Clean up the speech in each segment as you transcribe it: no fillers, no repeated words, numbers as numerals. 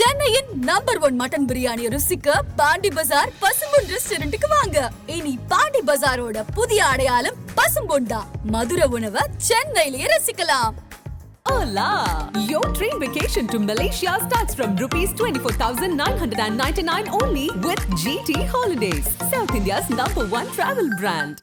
சென்னையின் number 1 mutton biryani ருசிக்க பாண்டி பஜார் பசும்பொன் ரெஸ்டாரண்ட்டுக்கு வாங்க. இனி பாண்டி பஜாரோட புதிய அடையாளம் பசும்பொன் தான். மதுரை உணவை சென்னையிலேயே ரசிக்கலாம். Hola! Your train vacation to Malaysia starts from rupees 24,999 only with GT Holidays, South India's #1 travel brand.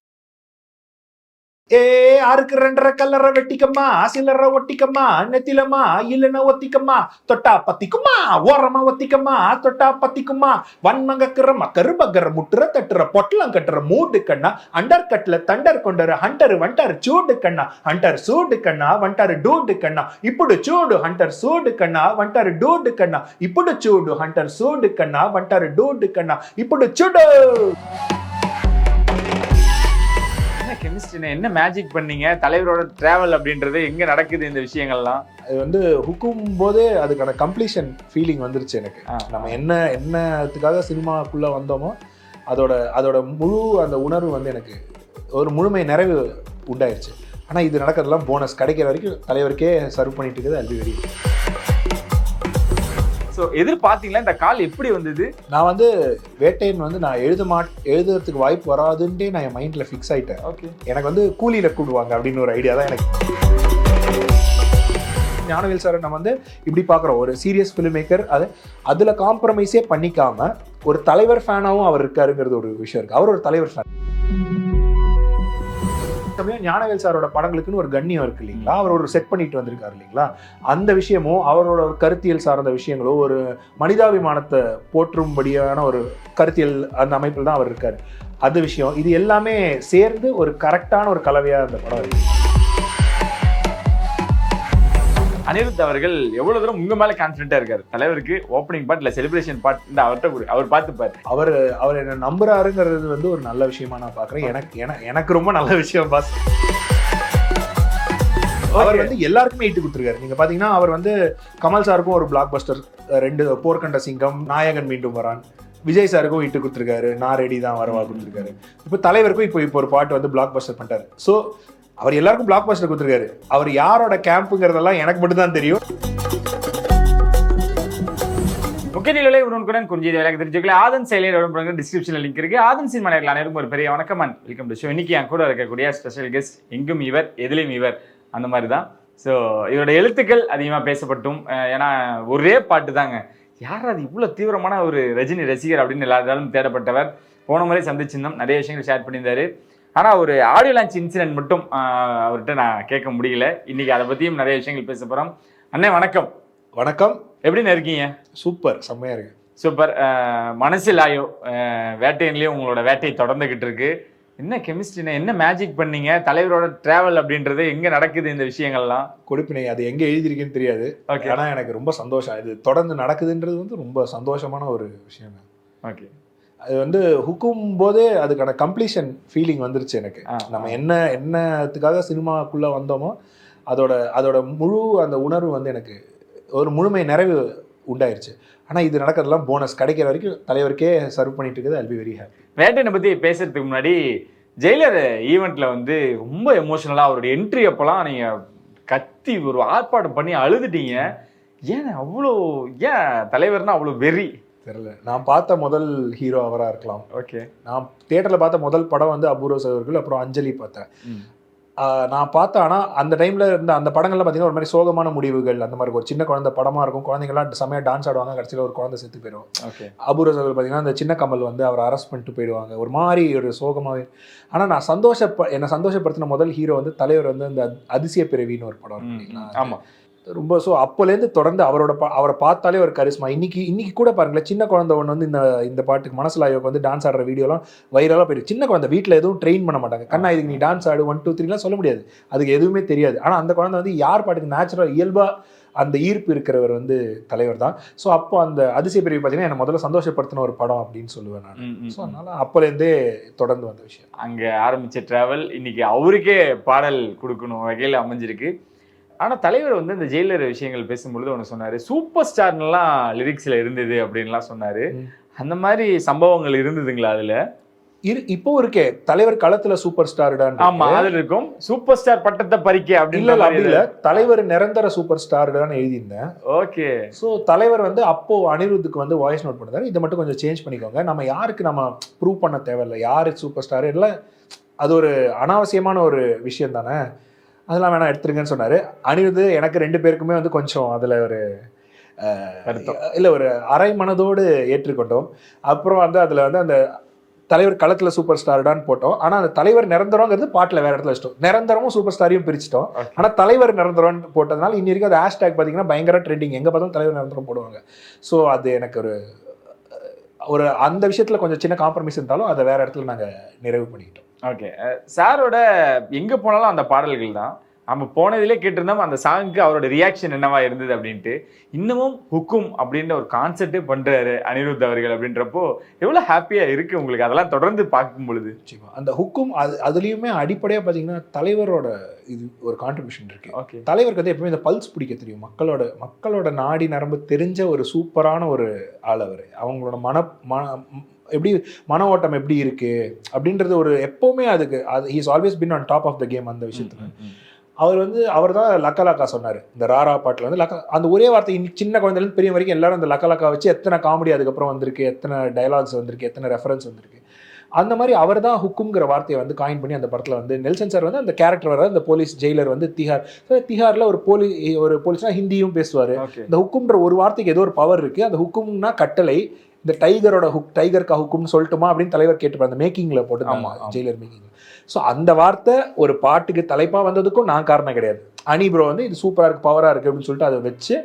ஆறுக்கு 2.5 கல்லற வெட்டிக்கம்மா, சில்லற ஒட்டிக்கம்மா, நெத்திலம்மா இல்லைன்னா ஒத்திக்கம்மா, தொட்டா பத்திக்குமா, ஓரமா ஒத்திக்கம்மா, தொட்டா பத்திக்குமா, வன்மங்கக்கிற கருபக்கர முட்டுற தட்டுற பொட்டலம் கட்டுற மூடு கண்ணா, அண்டர் கட்ல தண்டர் கொண்டரு ஹண்டர் வண்டர் சூடு கண்ணா, ஹண்டர் சூடு கண்ணா வண்டர் டூடு கண்ணா, ఇప్పుడు చూడు ஹண்டர் சூடு கண்ணா வண்டர் டூடு கண்ணா, ఇప్పుడు చూడు ஹண்டர் சூடு கண்ணா வண்டர் டூடு கண்ணா, ఇప్పుడు చూడు. கெமிஸ்ட்ரி என்ன மேஜிக் பண்ணீங்க? தலைவரோட டிராவல் அப்படின்றது எங்க நடக்குது இந்த விஷயங்கள்லாம்? அது வந்து ஹுக்கும் போதே அதுக்கான கம்ப்ளீஷன் ஃபீலிங் வந்துருச்சு எனக்கு. நம்ம என்னத்துக்காக சினிமாக்குள்ள வந்தோமோ அதோட முழு அந்த உணர்வு வந்து எனக்கு ஒரு முழுமை நிறைவு உண்டாயிருச்சு. ஆனால் இது நடக்கிறதுலாம் போனஸ் கிடைக்கிற வரைக்கும் தலைவருக்கே சர்வ் பண்ணிட்டு இருக்குது. அது வெரி ஸோ எதிர்பார்த்தீங்களா இந்த கால் எப்படி வந்தது? நான் வந்து வேட்டையன் வந்து நான் எழுதுறதுக்கு வாய்ப்பு வராதுன்ட்டே நான் என் மைண்டில் ஃபிக்ஸ் ஆகிட்டேன். ஓகே, எனக்கு வந்து கூலியில் கூடுவாங்க அப்படின்னு ஒரு ஐடியா தான் எனக்கு. ஞானவேல் சார் நம்ம வந்து இப்படி பார்க்குறோம், ஒரு சீரியஸ் ஃபிலிம் மேக்கர், அதில் காம்ப்ரமைஸே பண்ணிக்காமல் ஒரு தலைவர் ஃபேனாகவும் அவர் இருக்காருங்கிறது ஒரு விஷயம் இருக்குது. அவர் ஒரு தலைவர் ஃபேன். ஞானவேல் சாரோட படங்களுக்குன்னு ஒரு கண்ணியம் இருக்கு இல்லைங்களா, அவர் ஒரு செட் பண்ணிட்டு வந்திருக்காரு இல்லைங்களா, அந்த விஷயமும் அவரோட கருத்தியல் சார்ந்த விஷயங்களோ ஒரு மனிதாபிமானத்தை போற்றும்படியான ஒரு கருத்தியல் அந்த அமைப்பில் தான் அவர் இருக்காரு. அது விஷயம் இது எல்லாமே சேர்ந்து ஒரு கரெக்டான ஒரு கலவையாக அந்த படம் இருக்கு. அனிருத் அவர்கள் எவ்வளவு தூரம் உங்க மேல கான்ஃபிடென்ட்டா இருக்காரு? தலைவருக்கு ஓப்பனிங் பார்ட் இல்ல செலிப்ரேஷன் பார்ட் இந்த அவர்கிட்ட அவர் பார்த்துப்பாரு. அவர் என்ன நம்புறாருங்கிறது வந்து ஒரு நல்ல விஷயமா நான் பாக்குறேன். எனக்கு ரொம்ப நல்ல விஷயம் பாஸ். அவர் வந்து எல்லாருக்குமே இட்டு கொடுத்துருக்காரு. நீங்க பாத்தீங்கன்னா அவர் வந்து கமல் சாருக்கும் ஒரு பிளாக் பஸ்டர் 2 போர்க்கண்ட சிங்கம், நாயகன் மீண்டும் வரான், விஜய் சாருக்கும் இட்டு கொடுத்துருக்காரு, நான் ரெடி தான் வரவா கொடுத்துருக்காரு. இப்போ தலைவருக்கும் இப்போ ஒரு பாட்டு வந்து பிளாக் பஸ்டர் பண்ணிட்டாரு. ஸோ அவர் எல்லாருக்கும் பிளாக் பஸ்டர் கொடுத்துருக்காரு. அவர் யாரோட கேம்புங்கிறதெல்லாம் எனக்கு மட்டும் தான் தெரியும். முக்கிய நிலையை உடனுக்குடன் குறிஞ்சி வேலைக்கு தெரிஞ்சுக்கல ஆதன் செயலியில் உடம்புறாங்க. டிஸ்கிரிப்ஷனில் லிங்க் இருக்கு. ஆதன் சினிமா நேயர்கள் அனைவருக்கும் ஒரு பெரிய வணக்கம் அண்ட் வெல்கம் டு ஷோ. இன்னைக்கு என் கூட இருக்கக்கூடிய ஸ்பெஷல் கெஸ்ட் எங்கும் இவர் எதிலும் இவர் அந்த மாதிரி தான். ஸோ இவரோட எழுத்துக்கள் அதிகமாக பேசப்பட்டும், ஏன்னா ஒரே பாட்டு தாங்க, யார் அது இவ்வளோ தீவிரமான ஒரு ரஜினி ரசிகர் அப்படின்னு எல்லாராலும் தேடப்பட்டவர். போன முறை சந்திச்சிருந்தோம், நிறைய விஷயங்கள் ஷேர் பண்ணியிருந்தாரு. ஆனால் ஒரு ஆடியோ லான்ச் இன்சிடென்ட் மட்டும் அவர்கிட்ட நான் கேட்க முடியல. இன்னைக்கு அதை பற்றியும் நிறைய விஷயங்கள் பேச போகிறோம். அண்ணே வணக்கம். வணக்கம், எப்படின்னு இருக்கீங்க? சூப்பர், செம்மையா இருக்கு. சூப்பர். மனசில் ஆயோ வேட்டையிலேயே உங்களோட வேட்டையை தொடர்ந்துகிட்டு இருக்கு. என்ன கெமிஸ்ட்ரினா என்ன மேஜிக் பண்ணீங்க? தலைவரோட டிராவல் அப்படின்றது எங்க நடக்குது இந்த விஷயங்கள்லாம்? கொடுப்பினை அது எங்க எழுதியிருக்குன்னு தெரியாது. ஆனா எனக்கு ரொம்ப சந்தோஷம், இது தொடர்ந்து நடக்குதுன்றது வந்து ரொம்ப சந்தோஷமான ஒரு விஷயம். ஓகே, அது வந்து ஹுக்கும் போதே அதுக்கான கம்ப்ளீஷன் ஃபீலிங் வந்துருச்சு எனக்கு. நம்ம என்னத்துக்காக சினிமாக்குள்ள வந்தோமோ அதோட முழு அந்த உணர்வு வந்து எனக்கு ஒரு முழுமை நிறைவு உண்டாயிருச்சு. ஆனால் இது நடக்கிறதுலாம் போனஸ் கிடைக்கிற வரைக்கும் தலைவருக்கே சர்வ் பண்ணிட்டு இருக்குது. I will be very happy. வேட்டையை பற்றி பேசுறதுக்கு முன்னாடி ஜெயிலர் ஈவெண்ட்ல வந்து ரொம்ப எமோஷனலாக அவருடைய என்ட்ரி அப்போலாம் நீங்கள் கத்தி ஒரு ஆர்ப்பாட்டம் பண்ணி அழுதுட்டீங்க. ஏன் அவ்வளோ, ஏன் தலைவர்னா அவ்வளோ வெறி தெரியல. நான் பார்த்த முதல் ஹீரோ அவராக இருக்கலாம். ஓகே, நான் தியேட்டரில் பார்த்த முதல் படம் வந்து அபூர்வ சகோதரர்கள், அப்புறம் அஞ்சலி பார்த்தேன். நான் பார்த்தேன். ஆனால் அந்த டைமில் இருந்த அந்த படங்கள்லாம் பார்த்தீங்கன்னா ஒரு மாதிரி சோகமான முடிவுகள், அந்த மாதிரி ஒரு சின்ன குழந்தை படமாக இருக்கும். குழந்தைங்களாம் செம்மையாக டான்ஸ் ஆடுவாங்க, கடைசியில் ஒரு குழந்தை செத்து போயிடும். ஓகே, அபூர்வ சகோதரர்கள் பார்த்தீங்கன்னா அந்த சின்ன கமல் வந்து அவரை அரெஸ்ட் பண்ணிட்டு போயிடுவாங்க, ஒரு மாதிரி ஒரு சோகமாகவே. ஆனால் நான் என்னை சந்தோஷப்படுத்தின முதல் ஹீரோ வந்து தலைவர் வந்து அந்த அதிசய பிறவின்னு ஒரு படம் இருக்குங்களா. ஆமாம், ரொம்ப. ஸோ அப்போலேருந்து தொடர்ந்து அவரை பார்த்தாலே ஒரு கரிஸ்மா. இன்னைக்கு கூட பாருங்களேன், சின்ன குழந்தை ஒன்று வந்து இந்த பாட்டுக்கு மனசில் ஆயோக்கு வந்து டான்ஸ் ஆடுற வீடியோலாம் வைரலாக போயிருக்கு. சின்ன குழந்தை வீட்டில் எதுவும் ட்ரெயின் பண்ண மாட்டாங்க. கண்ணா இதுக்கு நீ டான்ஸ் ஆடு 1 2 3லாம் சொல்ல முடியாது, அதுக்கு எதுவுமே தெரியாது. ஆனால் அந்த குழந்தை வந்து யார் பாட்டுக்கு நேச்சுரல் இயல்பாக அந்த ஈர்ப்பு இருக்கிறவர் வந்து தலைவர் தான். ஸோ அப்போ அந்த அதிசய பிரிவு பார்த்தீங்கன்னா என்னை முதல்ல சந்தோஷப்படுத்தின ஒரு படம் அப்படின்னு சொல்லுவேன் நான். ஸோ அதனால அப்போலேருந்தே தொடர்ந்து வந்த விஷயம். அங்கே ஆரம்பித்த ட்ராவல் இன்னைக்கு அவருக்கே பாடல் கொடுக்கணும் வகையில் அமைஞ்சிருக்கு. ஆனால் தலைவர் வந்து இந்த ஜெயிலர் விஷயங்கள் பேசும்பொழுது ஒன்று சொன்னார், சூப்பர் ஸ்டார்லாம் லிரிக்ஸில் இருந்தது அப்படின்லாம் சொன்னார். அந்த மாதிரி சம்பவங்கள் இருந்ததுங்களா அதில்? இப்போ இருக்கே தலைவர் களத்துல சூப்பர் ஸ்டார்டான். ஆமா, அதுல இருக்கும் சூப்பர் ஸ்டார் பட்டத்தை பறிக்க இல்ல அப்படி இல்ல, தலைவர் நிரந்தர சூப்பர் ஸ்டார்டான்னு எழுதியிருந்தேன். ஓகே. ஸோ தலைவர் வந்து அப்போ அனிருத்துக்கு வந்து வாய்ஸ் நோட் பண்ணாரு, இதை மட்டும் கொஞ்சம் சேஞ்ச் பண்ணிக்கோங்க, நம்ம யாருக்கு நம்ம ப்ரூவ் பண்ண தேவையில்லை யாரு சூப்பர் ஸ்டார் எல்லாம், அது ஒரு அனாவசியமான ஒரு விஷயம் தானே, அதெல்லாம் வேணா எடுத்துருங்கன்னு சொன்னாரு. அனிருத் எனக்கு 2 பேருக்குமே வந்து கொஞ்சம் அதுல ஒரு இல்ல ஒரு அரை மனதோடு ஏற்றுக்கொண்டோம். அப்புறம் வந்து அதுல வந்து அந்த தலைவர் களத்துல சூப்பர் ஸ்டார்டான்னு போட்டோம். ஆனா அந்த தலைவர் நிரந்தரங்கிறது பாட்டுல வேற இடத்துல வச்சிட்டோம். நிரந்தரமும் சூப்பர் ஸ்டாரையும் பிரிச்சிட்டோம். ஆனா தலைவர் நிரந்தரம் போட்டதுனால இன்னி வரைக்கும் அது ஹேஷ்டேக் பாத்தீங்கன்னா பயங்கர ட்ரெண்டிங், எங்க பார்த்தாலும் தலைவர் நிரந்தரம் போடுவாங்க. ஸோ அது எனக்கு ஒரு அந்த விஷயத்துல கொஞ்சம் சின்ன காம்ப்ரமைஸ் இருந்தாலும் அதை வேற இடத்துல நாங்க நிறைவு பண்ணிக்கிட்டோம். ஓகே. சாரோட எங்க போனாலும் அந்த பாடல்கள் தான் நம்ம போனதிலே கேட்டிருந்தோம். அந்த சாங்குக்கு அவரோட ரியாக்ஷன் என்னவா இருந்தது அப்படின்ட்டு இன்னமும் ஹுக்கும் அப்படின்ற ஒரு கான்செப்டே பண்றாரு அனிருத் அவர்கள் அப்படின்றப்போ எவ்வளவு ஹாப்பியா இருக்கு உங்களுக்கு அதெல்லாம் தொடர்ந்து பார்க்கும் பொழுது. அந்த ஹுக்கும் அதுலயுமே அடிப்படையா பாத்தீங்கன்னா தலைவரோட இது ஒரு கான்ட்ரிபியூஷன் இருக்கு. ஓகே. தலைவருக்கு வந்து எப்பவுமே இந்த பல்ஸ் பிடிக்க தெரியும், மக்களோட நாடி நரம்பு தெரிஞ்ச ஒரு சூப்பரான ஒரு ஆள் அவர். அவங்களோட எப்படி மன ஓட்டம் எப்படி இருக்கு அப்படின்றது ஒரு எப்பவுமே அதுக்கு he is always been on top of the game. அந்த விஷயத்துல அவர் தான் லக்கலக்கா சொன்னார். இந்த ராரா பாட்டில் வந்து அந்த ஒரே வார்த்தை சின்ன குழந்தைலேருந்து பெரிய வரைக்கும் எல்லாரும் அந்த லக்கலக்கா வச்சு எத்தனை காமெடி அதுக்கப்புறம் வந்திருக்கு, எத்தனை டைலாக்ஸ் வந்திருக்கு, எத்தனை ரெஃபரன்ஸ் வந்திருக்கு. அந்த மாதிரி அவர் தான் ஹுக்குங்கிற வார்த்தையை வந்து காயின் பண்ணி அந்த படத்தில் வந்து நெல்சன் சார் வந்து அந்த கேரக்டர் வர அந்த போலீஸ் ஜெயிலர் வந்து திஹாரில் ஒரு போலீஸ்னா ஹிந்தியும் பேசுவார். இந்த ஹுக்கும்ன்ற ஒரு வார்த்தைக்கு ஏதோ ஒரு பவர் இருக்குது. அந்த ஹுக்கும்னா கட்டளை, இந்த டைகர் கா ஹுக்கும்னு சொல்லட்டுமா அப்படின்னு தலைவர் கேட்டுப்பார் அந்த மேக்கிங்கில் போட்டு ஜெயிலர் மேக்கிங். ஸோ அந்த வார்த்தை ஒரு பாட்டுக்கு தலைப்பாக வந்ததுக்கும் நான் காரணம் கிடையாது. அனி ப்ரோ வந்து இது சூப்பராக இருக்குது பவராக இருக்குது அப்படின்னு சொல்லிட்டு அதை வச்சு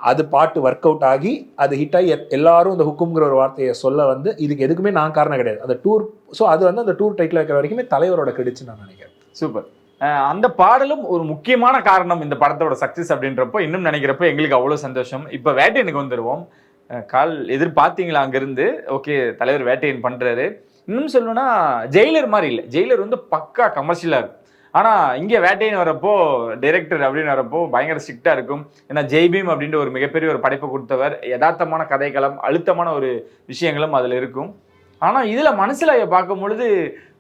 அது பாட்டு ஒர்க் அவுட் ஆகி அது ஹிட் ஆகி எல்லாரும் இந்த ஹுக்கும்ங்கிற ஒரு வார்த்தையை சொல்ல வந்து இதுக்கு எதுக்குமே நான் காரணம் கிடையாது. அந்த டூர் ஸோ அது வந்து அந்த டூர் டைட்டில் வைக்கிற வரைக்குமே தலைவரோட கிரெடிட்ஸ் நான் நினைக்கிறேன். சூப்பர். அந்த பாடலும் ஒரு முக்கியமான காரணம் இந்த படத்தோட சக்ஸஸ் அப்படின்றப்போ இன்னும் நினைக்கிறப்போ எங்களுக்கு அவ்வளோ சந்தோஷம். இப்போ வேட்டையனுக்கு வந்துடுவோம். கால் எதிர்பார்த்தீங்களா அங்கேருந்து? ஓகே, தலைவர் வேட்டையன் பண்ணுறாரு. இன்னும் சொல்லணும்னா ஜெயிலர் மாதிரி இல்லை, ஜெயிலர் வந்து பக்கா கமர்ஷியலாக இருக்கும். ஆனால் இங்கே வேட்டையன் வரப்போ டைரக்டர் அப்படின்னு வரப்போ பயங்கர ஸ்ட்ரிக்டாக இருக்கும். ஏன்னா ஜெய்பீம் அப்படின்ற ஒரு மிகப்பெரிய ஒரு படைப்பை கொடுத்தவர், யதார்த்தமான கதைக்களம், அழுத்தமான ஒரு விஷயங்களும் அதில் இருக்கும். ஆனால் இதில் மனசில் பார்க்கும் பொழுது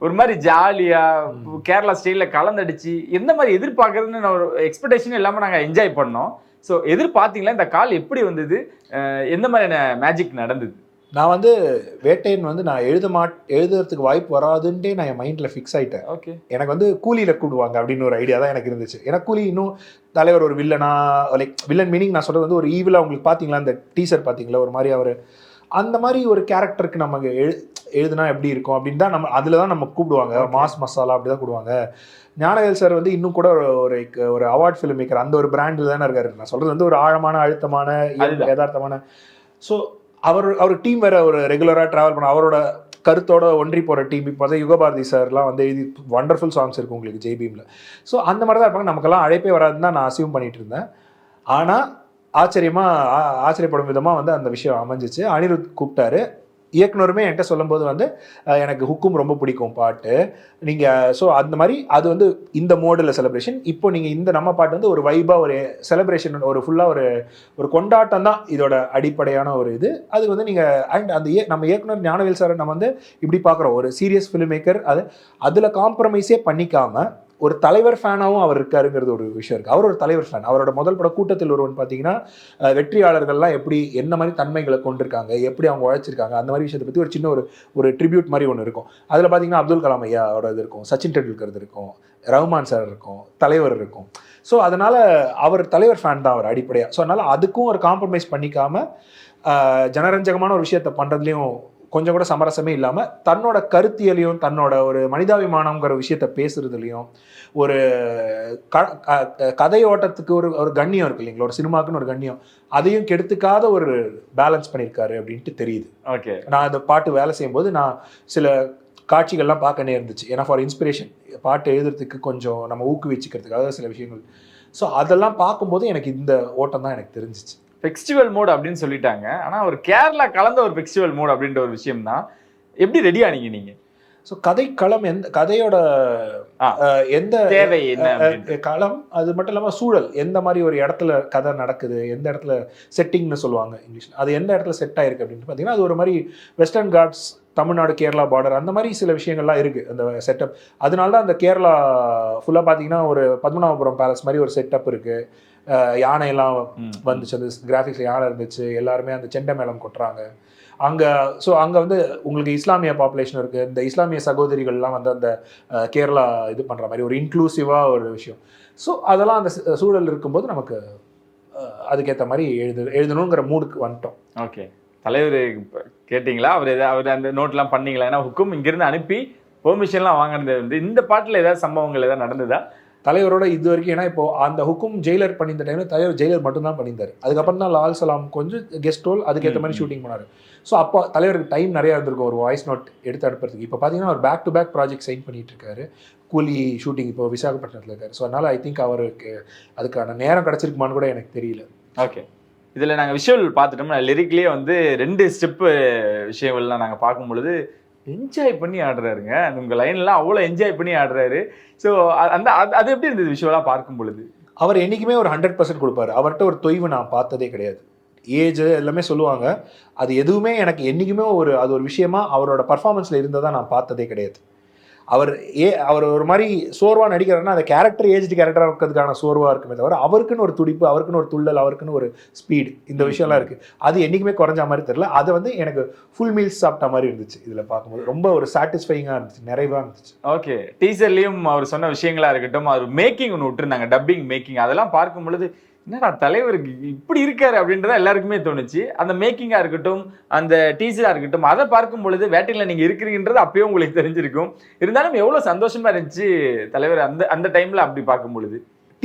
ஒரு மாதிரி ஜாலியாக கேரளா ஸ்டைலில் கலந்தடிச்சு எந்த மாதிரி எதிர்பார்க்கறதுன்னு ஒரு எக்ஸ்பெக்டேஷன் இல்லாமல் நாங்கள் என்ஜாய் பண்ணோம். ஸோ எதிர்பார்த்தீங்களா? இந்த கால் எப்படி வந்தது? எந்த மாதிரியான மேஜிக் நடந்தது? நான் வந்து வேட்டையன் வந்து நான் எழுதுறதுக்கு வாய்ப்பு வராதுன்ட்டே நான் என் மைண்டில் ஃபிக்ஸ் ஆகிட்டேன். ஓகே. எனக்கு வந்து கூலியில் கூடுவாங்க அப்படின்னு ஒரு ஐடியா தான் எனக்கு இருந்துச்சு. ஏன்னா கூலி இன்னும் தலைவர் ஒரு வில்லனா, லைக் வில்லன் மீனிங் நான் சொல்கிறது வந்து ஒரு ஈவிலாக உங்களுக்கு பார்த்தீங்களா அந்த டீசர் பார்த்தீங்களா ஒரு மாதிரி அவர் அந்த மாதிரி ஒரு கேரக்டருக்கு நமக்கு எழுதுனா எப்படி இருக்கும் அப்படின்னு தான் நம்ம அதில் தான் நம்ம கூப்பிடுவாங்க. மாஸ் மசாலா அப்படி தான் கூப்பிடுவாங்க. ஞானவேல் சார் வந்து இன்னும் கூட ஒரு அவார்ட் ஃபிலிம் மேக்கர் அந்த ஒரு பிராண்டில் தானே இருக்காரு. நான் சொல்கிறது வந்து ஒரு ஆழமான அழுத்தமான யதார்த்தமான. ஸோ அவர் டீம் வேற ஒரு ரெகுலராக ட்ராவல் பண்ண அவரோட கருத்தோட ஒன்றி போகிற டீம். இப்போ தான் யுகபாரதி சார்லாம் வந்து எழுதி வண்டர்ஃபுல் சாங்ஸ் இருக்கும் உங்களுக்கு ஜெய்பீமில். ஸோ அந்த மாதிரி தான் இருப்பாங்க. நமக்கெல்லாம் அழைப்பே வராதுன்னு தான் நான் அசியூம் பண்ணிட்டு இருந்தேன். ஆனால் ஆச்சரியப்படும் விதமாக வந்து அந்த விஷயம் அமைஞ்சிச்சு. அனிருத் கூப்பிட்டாரு. இயக்குனருமே என்கிட்ட சொல்லும்போது வந்து எனக்கு ஹுக்கும் ரொம்ப பிடிக்கும் பாட்டு நீங்கள். ஸோ அந்த மாதிரி அது வந்து இந்த மோடில் செலிப்ரேஷன். இப்போ நீங்கள் இந்த நம்ம பாட்டு வந்து ஒரு வைபாக ஒரு செலிப்ரேஷன் ஒரு ஃபுல்லாக ஒரு கொண்டாட்டம் தான் இதோட அடிப்படையான ஒரு இது. அது வந்து நீங்கள் அண்ட் அந்த நம்ம இயக்குனர் ஞானவேல் சார் நம்ம வந்து இப்படி பார்க்குறோம், ஒரு சீரியஸ் ஃபிலிம் மேக்கர். அதில் காம்ப்ரமைஸே பண்ணிக்காமல் ஒரு தலைவர் ஃபேனாகவும் அவர் இருக்காருங்கிறது ஒரு விஷயம் இருக்குது. அவர் ஒரு தலைவர் ஃபேன். அவரோட முதல் பட கூட்டத்தில் ஒருவன் பார்த்தீங்கன்னா வெற்றியாளர்கள்லாம் எப்படி என்ன மாதிரி தன்மைகளை கொண்டிருக்காங்க, எப்படி அவங்க உழைச்சிருக்காங்க, அந்த மாதிரி விஷயத்தை பற்றி ஒரு சின்ன ஒரு ட்ரிபியூட் மாதிரி ஒன்று இருக்கும். அதில் பார்த்தீங்கன்னா அப்துல் கலாம் ஐயாவோட இது இருக்கும், சச்சின் டெண்டுல்கர் இருக்கும், ரஹ்மான் சார் இருக்கும், தலைவர் இருக்கும். ஸோ அதனால் அவர் தலைவர் ஃபேன் தான் அவர் அடிப்படையாக. ஸோ அதனால் அதுக்கும் ஒரு காம்ப்ரமைஸ் பண்ணிக்காமல் ஜனரஞ்சகமான ஒரு விஷயத்தை பண்ணுறதுலையும் கொஞ்சம் கூட சமரசமே இல்லாமல் தன்னோட கருத்தியலையும் தன்னோட ஒரு மனிதாபிமானங்கிற விஷயத்த பேசுறதுலையும் ஒரு கதையோட்டத்துக்கு ஒரு கண்ணியம் இருக்கு இல்லைங்களா, ஒரு சினிமாக்குன்னு ஒரு கண்ணியம், அதையும் கெடுத்துக்காத ஒரு பேலன்ஸ் பண்ணியிருக்காரு அப்படின்ட்டு தெரியுது. ஓகே. நான் அந்த பாட்டு வேலை செய்யும்போது நான் சில காட்சிகள்லாம் பார்க்க இருந்துச்சு. ஏன்னா ஃபார் இன்ஸ்பிரேஷன் பாட்டு எழுதுறதுக்கு கொஞ்சம் நம்ம ஊக்குவிச்சுக்கிறதுக்காக சில விஷயங்கள். ஸோ அதெல்லாம் பார்க்கும்போது எனக்கு இந்த ஓட்டம் தான் எனக்கு தெரிஞ்சிச்சு. ஃபெஸ்டிவல் மோட் அப்படின்னு சொல்லிட்டாங்க. ஆனால் ஒரு கேரளா கலந்த ஒரு ஃபெஸ்டிவல் மோட் அப்படின்ற ஒரு விஷயம் தான். எப்படி ரெடி ஆனீங்க நீங்கள்? ஸோ கதைக்களம் கதையோட எந்த தேவை என்ன களம், அது மட்டும் இல்லாமல் சூழல், எந்த மாதிரி ஒரு இடத்துல கதை நடக்குது, எந்த இடத்துல செட்டிங்னு சொல்லுவாங்க இங்கிலீஷ், அது எந்த இடத்துல செட் ஆயிருக்கு அப்படின்னு பார்த்தீங்கன்னா அது ஒரு மாதிரி வெஸ்டர்ன் காட்ஸ், தமிழ்நாடு கேரளா பார்டர், அந்த மாதிரி சில விஷயங்கள்லாம் இருக்குது அந்த செட்டப். அதனால தான் அந்த கேரளா ஃபுல்லாக பார்த்தீங்கன்னா ஒரு பத்மநாபபுரம் பேலஸ் மாதிரி ஒரு செட்டப் இருக்குது. யானையெல்லாம் வந்துச்சு, அந்த கிராஃபிக்ஸில் யானை இருந்துச்சு, எல்லாருமே அந்த செண்டை மேளம் கொட்டுறாங்க அங்கே. ஸோ அங்கே வந்து உங்களுக்கு இஸ்லாமிய பாப்புலேஷன் இருக்குது, இந்த இஸ்லாமிய சகோதரிகள்லாம் வந்து அந்த கேரளா இது பண்ணுற மாதிரி ஒரு இன்க்ளூசிவாக ஒரு விஷயம். ஸோ அதெல்லாம் அந்த சூழல் இருக்கும்போது நமக்கு அதுக்கேற்ற மாதிரி எழுதணுங்கிற மூடுக்கு வந்துட்டோம். ஓகே, தலைவர் கேட்டிங்களா? அவர் அந்த நோட்லாம் பண்ணீங்களா? ஏன்னா ஹுக்கும் இங்கிருந்து அனுப்பி பெர்மிஷன்லாம் வாங்கினது வந்து இந்த பாட்டில் ஏதாவது சம்பவங்கள் ஏதாவது நடந்ததா தலைவரோட இது வரைக்கும்? ஏன்னா இப்போ அந்த ஹுக்கும் ஜெயிலர் பண்ணியிருந்த டைமில் தலைவர் ஜெயிலர் மட்டும்தான் பண்ணியிருந்தார். அதுக்கப்புறம் தான் லால் சலாம் கொஞ்சம் கெஸ்ட் ரோல் அதுக்கேற்ற மாதிரி ஷூட்டிங் பண்ணார். ஸோ அப்போ தலைவருக்கு டைம் நிறையா இருந்திருக்கும் ஒரு வாய்ஸ் நோட் எடுத்து அனுப்புறதுக்கு. இப்போ பார்த்தீங்கன்னா அவர் back to back project sign பண்ணிட்டு இருக்காரு. கூலி ஷூட்டிங் இப்போ விசாகப்பட்டினத்தில் இருக்காரு. ஸோ அதனால் ஐ திங்க் அவருக்கு அதுக்கான நேரம் கிடச்சிருக்குமான்னு கூட எனக்கு தெரியல. ஓகே, இதில் நாங்கள் விஷுவல் பார்த்துட்டோம்னா லிரிக்லேயே வந்து 2 ஸ்டெப்பு விஷயங்கள்லாம் நாங்கள் பார்க்கும் பொழுது என்ஜாய் பண்ணி ஆடுறாருங்க. அந்த உங்கள் லைன்லாம் அவ்வளோ என்ஜாய் பண்ணி ஆடுறாரு. ஸோ அந்த அது எப்படி இருந்தது விஷுவலாக பார்க்கும் பொழுது? அவர் என்றைக்குமே ஒரு 100% கொடுப்பாரு. அவர்கிட்ட ஒரு தொய்வு நான் பார்த்ததே கிடையாது. ஏஜ் எல்லாமே சொல்லுவாங்க, அது எதுவுமே எனக்கு என்றைக்குமே அது ஒரு விஷயமா அவரோட பர்ஃபார்மன்ஸில் இருந்ததா நான் பார்த்ததே கிடையாது. அவர் ஒரு மாதிரி சோர்வாக நடிக்கிறாருன்னா அந்த கேரக்டர் ஏஜ்டு கேரக்டராக இருக்கிறதுக்கான சோர்வாக இருக்குமே தவிர அவருக்குன்னு ஒரு துடிப்பு, அவருக்குன்னு ஒரு துள்ளல், அவருக்குன்னு ஒரு ஸ்பீடு, இந்த விஷயம்லாம் இருக்குது. அது என்றைக்குமே குறைஞ்ச மாதிரி தெரியல. அது வந்து எனக்கு ஃபுல் மீல்ஸ் சாப்பிட்ட மாதிரி இருந்துச்சு. இதில் பார்க்கும்போது ரொம்ப ஒரு சாட்டிஸ்ஃபைங்காக இருந்துச்சு, நிறைவாக இருந்துச்சு. ஓகே, டீசர்லேயும் அவர் சொன்ன விஷயங்களாக இருக்கட்டும், அவர் மேக்கிங் ஒன்று விட்டுருந்தாங்க, டப்பிங் மேக்கிங், அதெல்லாம் பார்க்கும் பொழுது என்னடா தலைவருக்கு இப்படி இருக்காரு அப்படின்றத எல்லாருக்குமே தோணுச்சு. அந்த மேக்கிங்கா இருக்கட்டும், அந்த டீசரா இருக்கட்டும், அதை பார்க்கும் பொழுது வேட்டையில நீங்க இருக்கிறீங்கன்றது அப்பயும் உங்களுக்கு தெரிஞ்சிருக்கும். இருந்தாலும் எவ்வளவு சந்தோஷமா இருந்துச்சு தலைவர் அந்த டைம்ல அப்படி பார்க்கும் பொழுது.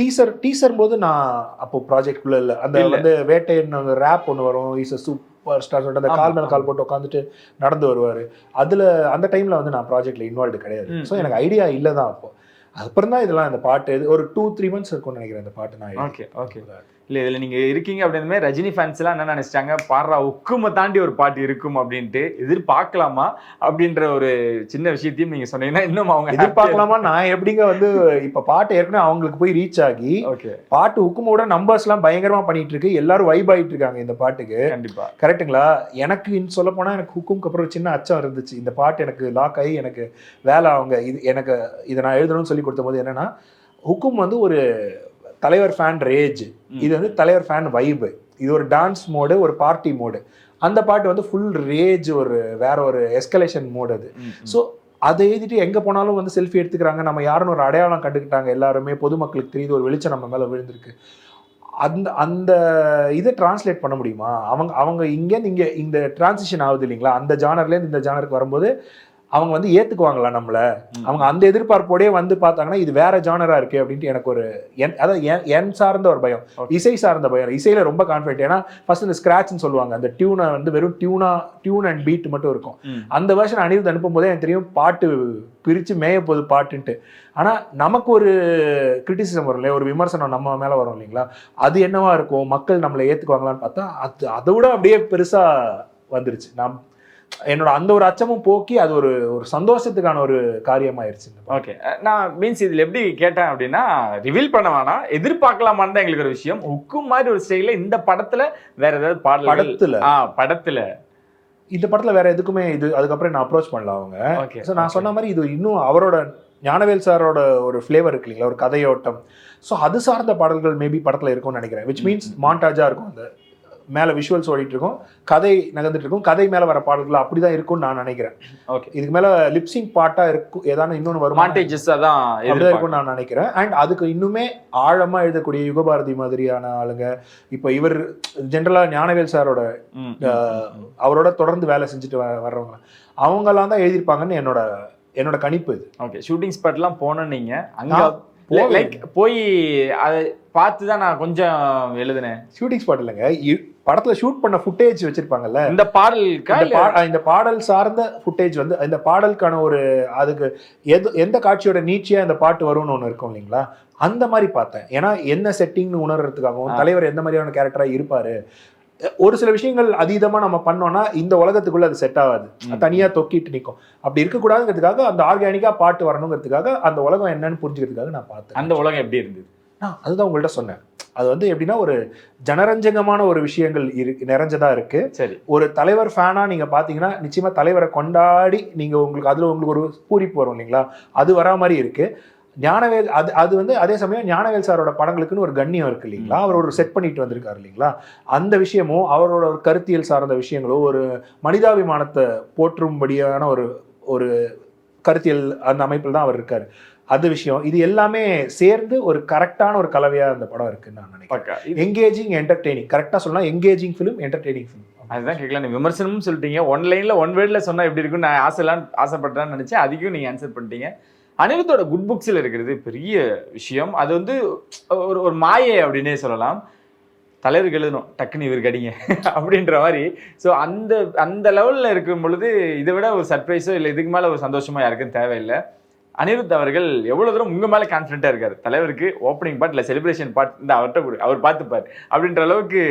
டீசர் போது நான் அப்போ ப்ராஜெக்ட் குள்ள இல்லை. அந்த வந்து வேட்டையன் ரேப் ஒன்று வரும், இஸ் அ சூப்பர் ஸ்டார் சொல்லிட்டு அந்த கால் மேல கால் போட்டு உட்காந்துட்டு நடந்து வருவார். அதில் அந்த டைமில் வந்து நான் ப்ராஜெக்டில் இன்வால்வ்டு கிடையாது. ஸோ எனக்கு ஐடியா இல்லை தான் அப்போ. அப்புறம் தான் இதெல்லாம் இந்த பாட்டு ஒரு 2-3 months இருக்கும்னு நினைக்கிறேன் இந்த பாட்டு நான். ஓகே ஓகே, இல்லை இதில் நீங்கள் இருக்கீங்க அப்படின்னுமே ரஜினி ஃபேன்ஸ் எல்லாம் என்ன நினைச்சிட்டாங்க, பாடுறா உக்குமை தாண்டி ஒரு பாட்டு இருக்கும் அப்படின்ட்டு எதிர்பார்க்கலாமா அப்படின்ற ஒரு சின்ன விஷயத்தையும் நீங்க சொன்னீங்கன்னா இன்னும் அவங்க எதிர்பார்க்கலாமா. நான் எப்படிங்க வந்து இப்போ பாட்டு ஏற்கனவே அவங்களுக்கு போய் ரீச் ஆகி பாட்டு உக்குமோட நம்பர்ஸ் எல்லாம் பயங்கரமா பண்ணிட்டு இருக்கு, எல்லாரும் வைப் ஆயிட்டு இருக்காங்க இந்த பாட்டுக்கு. கண்டிப்பா கரெக்டுங்களா? எனக்கு சொல்ல போனா எனக்கு ஹுக்கும்க்கு அப்புறம் ஒரு சின்ன அச்சம் இருந்துச்சு. இந்த பாட்டு எனக்கு லாக் ஆகி எனக்கு வேலை அவங்க எனக்கு இதை நான் எழுதணும்னு சொல்லி கொடுத்த போது என்னன்னா, ஹுக்கும் வந்து ஒரு தலைவர் ஃபேன் ரேஜ், இது வந்து தலைவர் ஃபேன் வைபு, இது ஒரு டான்ஸ் மோடு, ஒரு பார்ட்டி மோடு. அந்த பாட்டு வந்து ஃபுல் ரேஜ், ஒரு வேற ஒரு எஸ்கலேஷன் மோடு அது. ஸோ அதை எழுதிட்டு எங்கே போனாலும் வந்து செல்ஃபி எடுத்துக்கிறாங்க, நம்ம யாருன்னு ஒரு அடையாளம் கண்டுக்கிட்டாங்க எல்லாருமே, பொதுமக்களுக்கு தெரியுது, ஒரு வெளிச்சம் நம்ம மேலே விழுந்திருக்கு. அந்த இதை டிரான்ஸ்லேட் பண்ண முடியுமா? அவங்க இங்கேருந்து இந்த டிரான்சிஷன் ஆகுது இல்லைங்களா, அந்த ஜானர்லேருந்து இந்த ஜானருக்கு வரும்போது அவங்க வந்து ஏற்றுக்குவாங்களா நம்மளை? அவங்க அந்த எதிர்பார்ப்போடே வந்து பார்த்தாங்கன்னா இது வேற ஜானரா இருக்கு அப்படின்ட்டு எனக்கு ஒரு அதாவது என் சார்ந்த ஒரு பயம், இசை சார்ந்த பயம். இசையில ரொம்ப கான்ஃபிடென்ட். ஏன்னா ஃபர்ஸ்ட் இந்த ஸ்கிராட்ச்னு சொல்லுவாங்க, அந்த டியூனை வந்து வெறும் டியூன் அண்ட் பீட் மட்டும் இருக்கும். அந்த வருஷன் அனிருத் அனுப்பும் போதே எனக்கு தெரியும் பாட்டு பிரித்து மேய போகுது பாட்டுன்ட்டு. ஆனால் நமக்கு ஒரு கிரிட்டிசிசம் வரும் இல்லையா, ஒரு விமர்சனம் நம்ம மேலே வரும் இல்லைங்களா, அது என்னவா இருக்கும், மக்கள் நம்மளை ஏற்றுக்குவாங்களான்னு பார்த்தா அதை விட அப்படியே பெருசாக வந்துருச்சு. என்னோட அந்த ஒரு அச்சமும் போக்கி அது ஒரு சந்தோஷத்துக்கான ஒரு காரியமாயிருச்சு. ஓகே, நான் மீன்ஸ் இதில் எப்படி கேட்டேன் அப்படின்னா, ரிவீல் பண்ண வேணாம், எதிர்பார்க்கலாமான்னு தான் எங்களுக்கு ஒரு விஷயம். ஹுக்கும் மாதிரி ஒரு ஸ்டைல இந்த படத்துல வேற ஏதாவது படத்துல இந்த படத்துல வேற எதுக்குமே இது அதுக்கப்புறம் நான் அப்ரோச் பண்ணல அவங்க. ஸோ நான் சொன்ன மாதிரி இது இன்னும் அவரோட ஞானவேல் சாரோட ஒரு ஃப்ளேவர் இருக்கு இல்லைங்களா, ஒரு கதையோட்டம். ஸோ அது சார்ந்த பாடல்கள் மேபி படத்துல இருக்கும்னு நினைக்கிறேன். விச் மீன்ஸ் மாண்டாஜா இருக்கும், அந்த மேலே விஷுவல்ஸ் ஓடிட்டு இருக்கும், கதை நகர்ந்துட்டு இருக்கும், கதை மேலே வர பாடல்கள் அப்படிதான் இருக்கும்னு நான் நினைக்கிறேன். ஓகே, இதுக்கு மேலே லிப்சிங் பாட்டா இருக்கும், ஏதாவது இன்னொன்று வரும், அப்படிதான் இருக்கும்னு நான் நினைக்கிறேன். அண்ட் அதுக்கு இன்னுமே ஆழமா எழுதக்கூடிய யுகபாரதி மாதிரியான ஆளுங்க, இப்போ இவர் ஜென்ரலா ஞானவேல் சாரோட அவரோட தொடர்ந்து வேலை செஞ்சுட்டு வர்றவங்க அவங்கெல்லாம் தான் எழுதியிருப்பாங்கன்னு என்னோட கணிப்பு இது. ஓகே, ஷூட்டிங் ஸ்பாட்லாம் போனோம் நீங்க அங்க லைக் போய் அதை பார்த்து தான் நான் கொஞ்சம் எழுதுனேன். ஷூட்டிங் ஸ்பாட் இல்லைங்க, படத்துல ஷூட் பண்ண ஃபுட்டேஜ் வச்சிருப்பாங்கல்ல, இந்த பாடலுக்கு இந்த பாடல் சார்ந்த ஃபுட்டேஜ் வந்து இந்த பாடலுக்கான ஒரு அதுக்கு எந்த காட்சியோட நீட்சியா இந்த பாட்டு வரும்னு ஒன்று இருக்கும் இல்லைங்களா, அந்த மாதிரி பார்த்தேன். ஏன்னா என்ன செட்டிங்னு உணர்றதுக்காகவும் தலைவர் எந்த மாதிரியான கேரக்டரா இருப்பாரு, ஒரு சில விஷயங்கள் அதீதமா நம்ம பண்ணோம்னா இந்த உலகத்துக்குள்ள அது செட் ஆகாது, தனியா தொக்கிட்டு நிற்கும். அப்படி இருக்கக்கூடாதுங்கிறதுக்காக அந்த ஆர்கானிக்கா பாட்டு வரணுங்கிறதுக்காக அந்த உலகம் என்னன்னு புரிஞ்சுக்கிறதுக்காக நான் பார்த்தேன். அந்த உலகம் எப்படி இருந்தது? அதுதான் உங்கள்கிட்ட சொன்னேன். அது வந்து எப்படின்னா ஒரு ஜனரஞ்சகமான ஒரு விஷயங்கள் நிறைஞ்சதா இருக்கு. சரி, ஒரு தலைவர் ஃபேனா நீங்க பாத்தீங்கன்னா நிச்சயமா தலைவரை கொண்டாடி நீங்க உங்களுக்கு அதுல உங்களுக்கு ஒரு பூரிப்பு வரும் இல்லைங்களா, அது வரா மாதிரி இருக்கு. ஞானவேல் அது வந்து அதே சமயம் ஞானவேல் சாரோட படங்களுக்குன்னு ஒரு கண்ணியம் இருக்கு இல்லைங்களா, அவர் ஒரு செட் பண்ணிட்டு வந்திருக்காரு இல்லைங்களா, அந்த விஷயமும் அவரோட ஒரு கருத்தியல் சார்ந்த விஷயங்களோ ஒரு மனிதாபிமானத்தை போற்றும்படியான ஒரு ஒரு கருத்தியல் அந்த அமைப்பில் தான் அவர் இருக்காரு. அது விஷயம் இது எல்லாமே சேர்ந்து ஒரு கரெக்டான ஒரு கலவையா அந்த படம் இருக்குன்னு நான் நினைக்கிறேன். எங்கேஜிங் என்டர்டெய்னிங், கரெக்டா சொல்லலாம் எங்கேஜிங் ஃபிலிம், என்டர்டெய்னிங் ஃபிலிம். அதுதான் கேட்கலாம். நீ விமர்சனமும் சொல்லிட்டீங்க, ஒன் லைன்ல ஒன் வேர்ட்ல சொன்னா எப்படி இருக்குன்னு நான் ஆசைப்பட்டேன்னு நினைச்சேன். அதுக்கும் நீங்க ஆன்சர் பண்ணிட்டீங்க. அனிருத்தோட குட் புக்ஸில் இருக்கிறது பெரிய விஷயம். அது வந்து ஒரு மாயை அப்படின்னே சொல்லலாம். தலைவருக்கு எழுதணும் டக்குன்னு இவர் கடிங்க அப்படின்ற மாதிரி. ஸோ அந்த லெவலில் இருக்கும் பொழுது இதை விட ஒரு சர்ப்ரைஸோ இல்லை இதுக்கு மேலே ஒரு சந்தோஷமா யாருக்கும் தேவையில்லை. அனிருத் அவர்கள் எவ்வளவு தூரம் உங்க மேல கான்ஃபிடென்ட்டா இருக்காரு, தலைவருக்கு ஓப்பனிங் பார்ட் இல்ல செலிப்ரேஷன் பார்ட் இந்த அவர்கிட்ட கொடு, அவர் பார்த்துப்பார் அப்படின்ற அளவுக்கு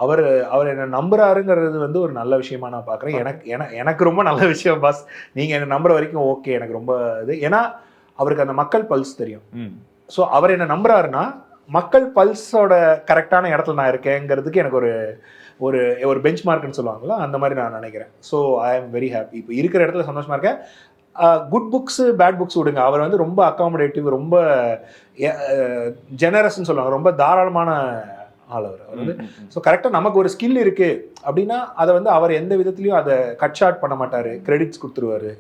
அவர் என்ன நம்புறாருங்கிறது வந்து ஒரு நல்ல விஷயமா நான் பாக்குறேன். எனக்கு ரொம்ப நல்ல விஷயம் பாஸ். நீங்க என்ன நம்புற வரைக்கும் ஓகே, எனக்கு ரொம்ப இது. ஏன்னா அவருக்கு அந்த மக்கள் பல்ஸ் தெரியும். ஸோ அவர் என்ன நம்புறாருன்னா மக்கள் பல்ஸோட கரெக்டான இடத்துல நான் இருக்கேங்கிறதுக்கு எனக்கு ஒரு ஒரு பெஞ்ச் மார்க்னு சொல்லுவாங்களா, அந்த மாதிரி நான் நினைக்கிறேன். So I am very happy. இப்போ இருக்கிற இடத்துல சந்தோஷமா இருக்கேன். குட் புக்ஸ் பேட் புக்ஸ் விடுங்க, அவர் வந்து ரொம்ப அகாமடேட்டிவ், ரொம்ப ஜெனரஸ்ன்னு சொல்லுவாங்க, ரொம்ப தாராளமான ஆள் அவர் வந்து. ஸோ கரெக்டாக நமக்கு ஒரு ஸ்கில் இருக்கு அப்படின்னா அதை வந்து அவர் எந்த விதத்துலையும் அதை கட் ஷார்ட் பண்ண மாட்டார், கிரெடிட்ஸ் கொடுத்துருவாரு,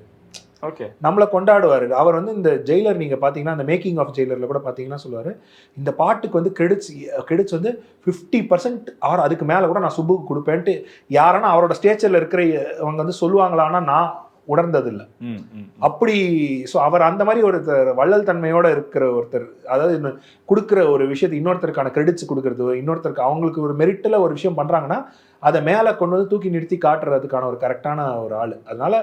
ஓகே நம்மளை கொண்டாடுவார். அவர் வந்து இந்த ஜெயிலர் நீங்கள் பார்த்தீங்கன்னா அந்த மேக்கிங் ஆஃப் ஜெயிலரில் கூட பார்த்தீங்கன்னா சொல்லுவார், இந்த பாட்டுக்கு வந்து கிரெடிட்ஸ் வந்து 50% ஆர் அதுக்கு மேலே கூட நான் சுப்புக்கு கொடுப்பேன்ட்டு யாரானா அவரோட ஸ்டேச்சரில் இருக்கிறவங்க வந்து சொல்லுவாங்களான்னா நான் உணர்ந்ததில்லை. அப்படி ஸோ அவர் அந்த மாதிரி ஒருத்தர் வள்ளல் தன்மையோட இருக்கிற ஒருத்தர், அதாவது கொடுக்குற ஒரு விஷயத்தை இன்னொருத்தருக்கான கிரெடிட்ஸ் கொடுக்கறது, இன்னொருத்தருக்கு அவங்களுக்கு ஒரு மெரிட்டில் ஒரு விஷயம் பண்ணுறாங்கன்னா அதை மேலே கொண்டு வந்து தூக்கி நிறுத்தி காட்டுறதுக்கான ஒரு கரெக்டான ஒரு ஆள். அதனால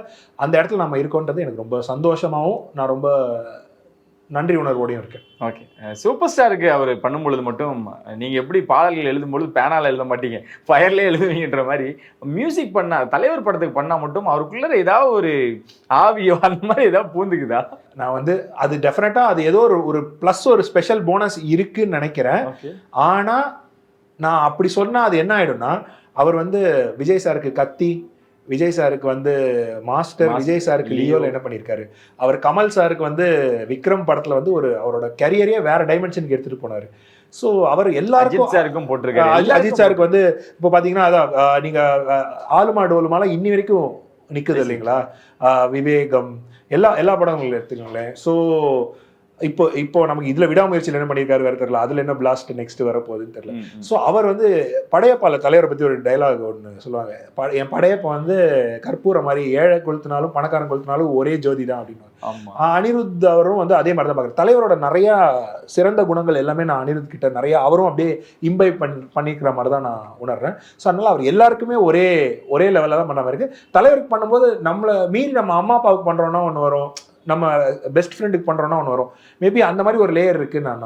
அந்த இடத்துல நம்ம இருக்கோன்றது எனக்கு ரொம்ப சந்தோஷமாகவும் நான் ரொம்ப நன்றி உணர்வோடையும் இருக்கேன். ஓகே, சூப்பர் ஸ்டாருக்கு அவர் பண்ணும்பொழுது மட்டும் நீங்க எப்படி பாடல்கள் எழுதும்பொழுது பேனால எழுத மாட்டீங்க, ஃபயர்லேயே எழுதுவீங்கன்ற மாதிரி மியூசிக் பண்ண தலைவர் படத்துக்கு பண்ணா மட்டும் அவருக்குள்ள ஏதாவது ஒரு ஆவியோ அந்த மாதிரி ஏதாவது பூந்துக்குதா? நான் வந்து அது டெஃபினட்டா அது ஏதோ ஒரு ப்ளஸ் ஒரு ஸ்பெஷல் போனஸ் இருக்குன்னு நினைக்கிறேன். ஆனா நான் அப்படி சொன்னா அது என்ன ஆயிடும்னா, அவர் வந்து விஜய் சாருக்கு கத்தி, விஜய் சாருக்கு வந்து மாஸ்டர், விஜய் சாருக்கு லியோல என்ன பண்ணியிருக்காரு, அவர் கமல் சாருக்கு வந்து விக்ரம் படத்துல வந்து ஒரு அவரோட கரியரையே வேற டைமென்ஷனுக்கு எடுத்துட்டு போனாரு. ஸோ அவர் எல்லாருக்கும் போட்டிருக்காரு. அஜித் சாருக்கு வந்து இப்போ பாத்தீங்கன்னா அதான் நீங்க ஆலுமா டோலுமால இன்னி வரைக்கும் நிக்குது இல்லைங்களா, விவேகம் எல்லா படங்களும் எடுத்துக்கோங்களேன். ஸோ இப்போ நமக்கு இதுல விடாமுயற்சியில் என்ன பண்ணியிருக்காரு வேற தெரியல, அதுல என்ன பிளாஸ்ட் நெக்ஸ்ட் வரப்போகுதுன்னு தெரியல. ஸோ அவர் வந்து படையப்பால தலைவரை பத்தி ஒரு டைலாக் ஒன்று சொல்லுவாங்க, என் படையப்பா வந்து கற்பூர மாதிரி ஏழை கொளுத்தினாலும் பணக்காரன் கொளுத்தினாலும் ஒரே ஜோதி தான் அப்படின்னு. அனிருத் அவரும் வந்து அதே மாதிரி தான் பார்க்குறேன். தலைவரோட நிறைய சிறந்த குணங்கள் எல்லாமே நான் அனிருத் கிட்ட நிறைய அவரும் அப்படியே இம்பை பண்ணிக்கிற மாதிரி தான் நான் உணர்றேன். ஸோ அதனால அவர் எல்லாருக்குமே ஒரே லெவலில் தான் பண்ண மாதிரி இருக்கு. தலைவருக்கு பண்ணும்போது நம்மளை மீறி நம்ம அம்மா அப்பாவுக்கு பண்றோம்னா ஒன்று வரும், நம்ம பெஸ்ட் ஃப்ரெண்டுக்கு பண்றோம்னா ஒன்று வரும். மேபி அந்த மாதிரி ஒரு லேயர் இருக்கு நான்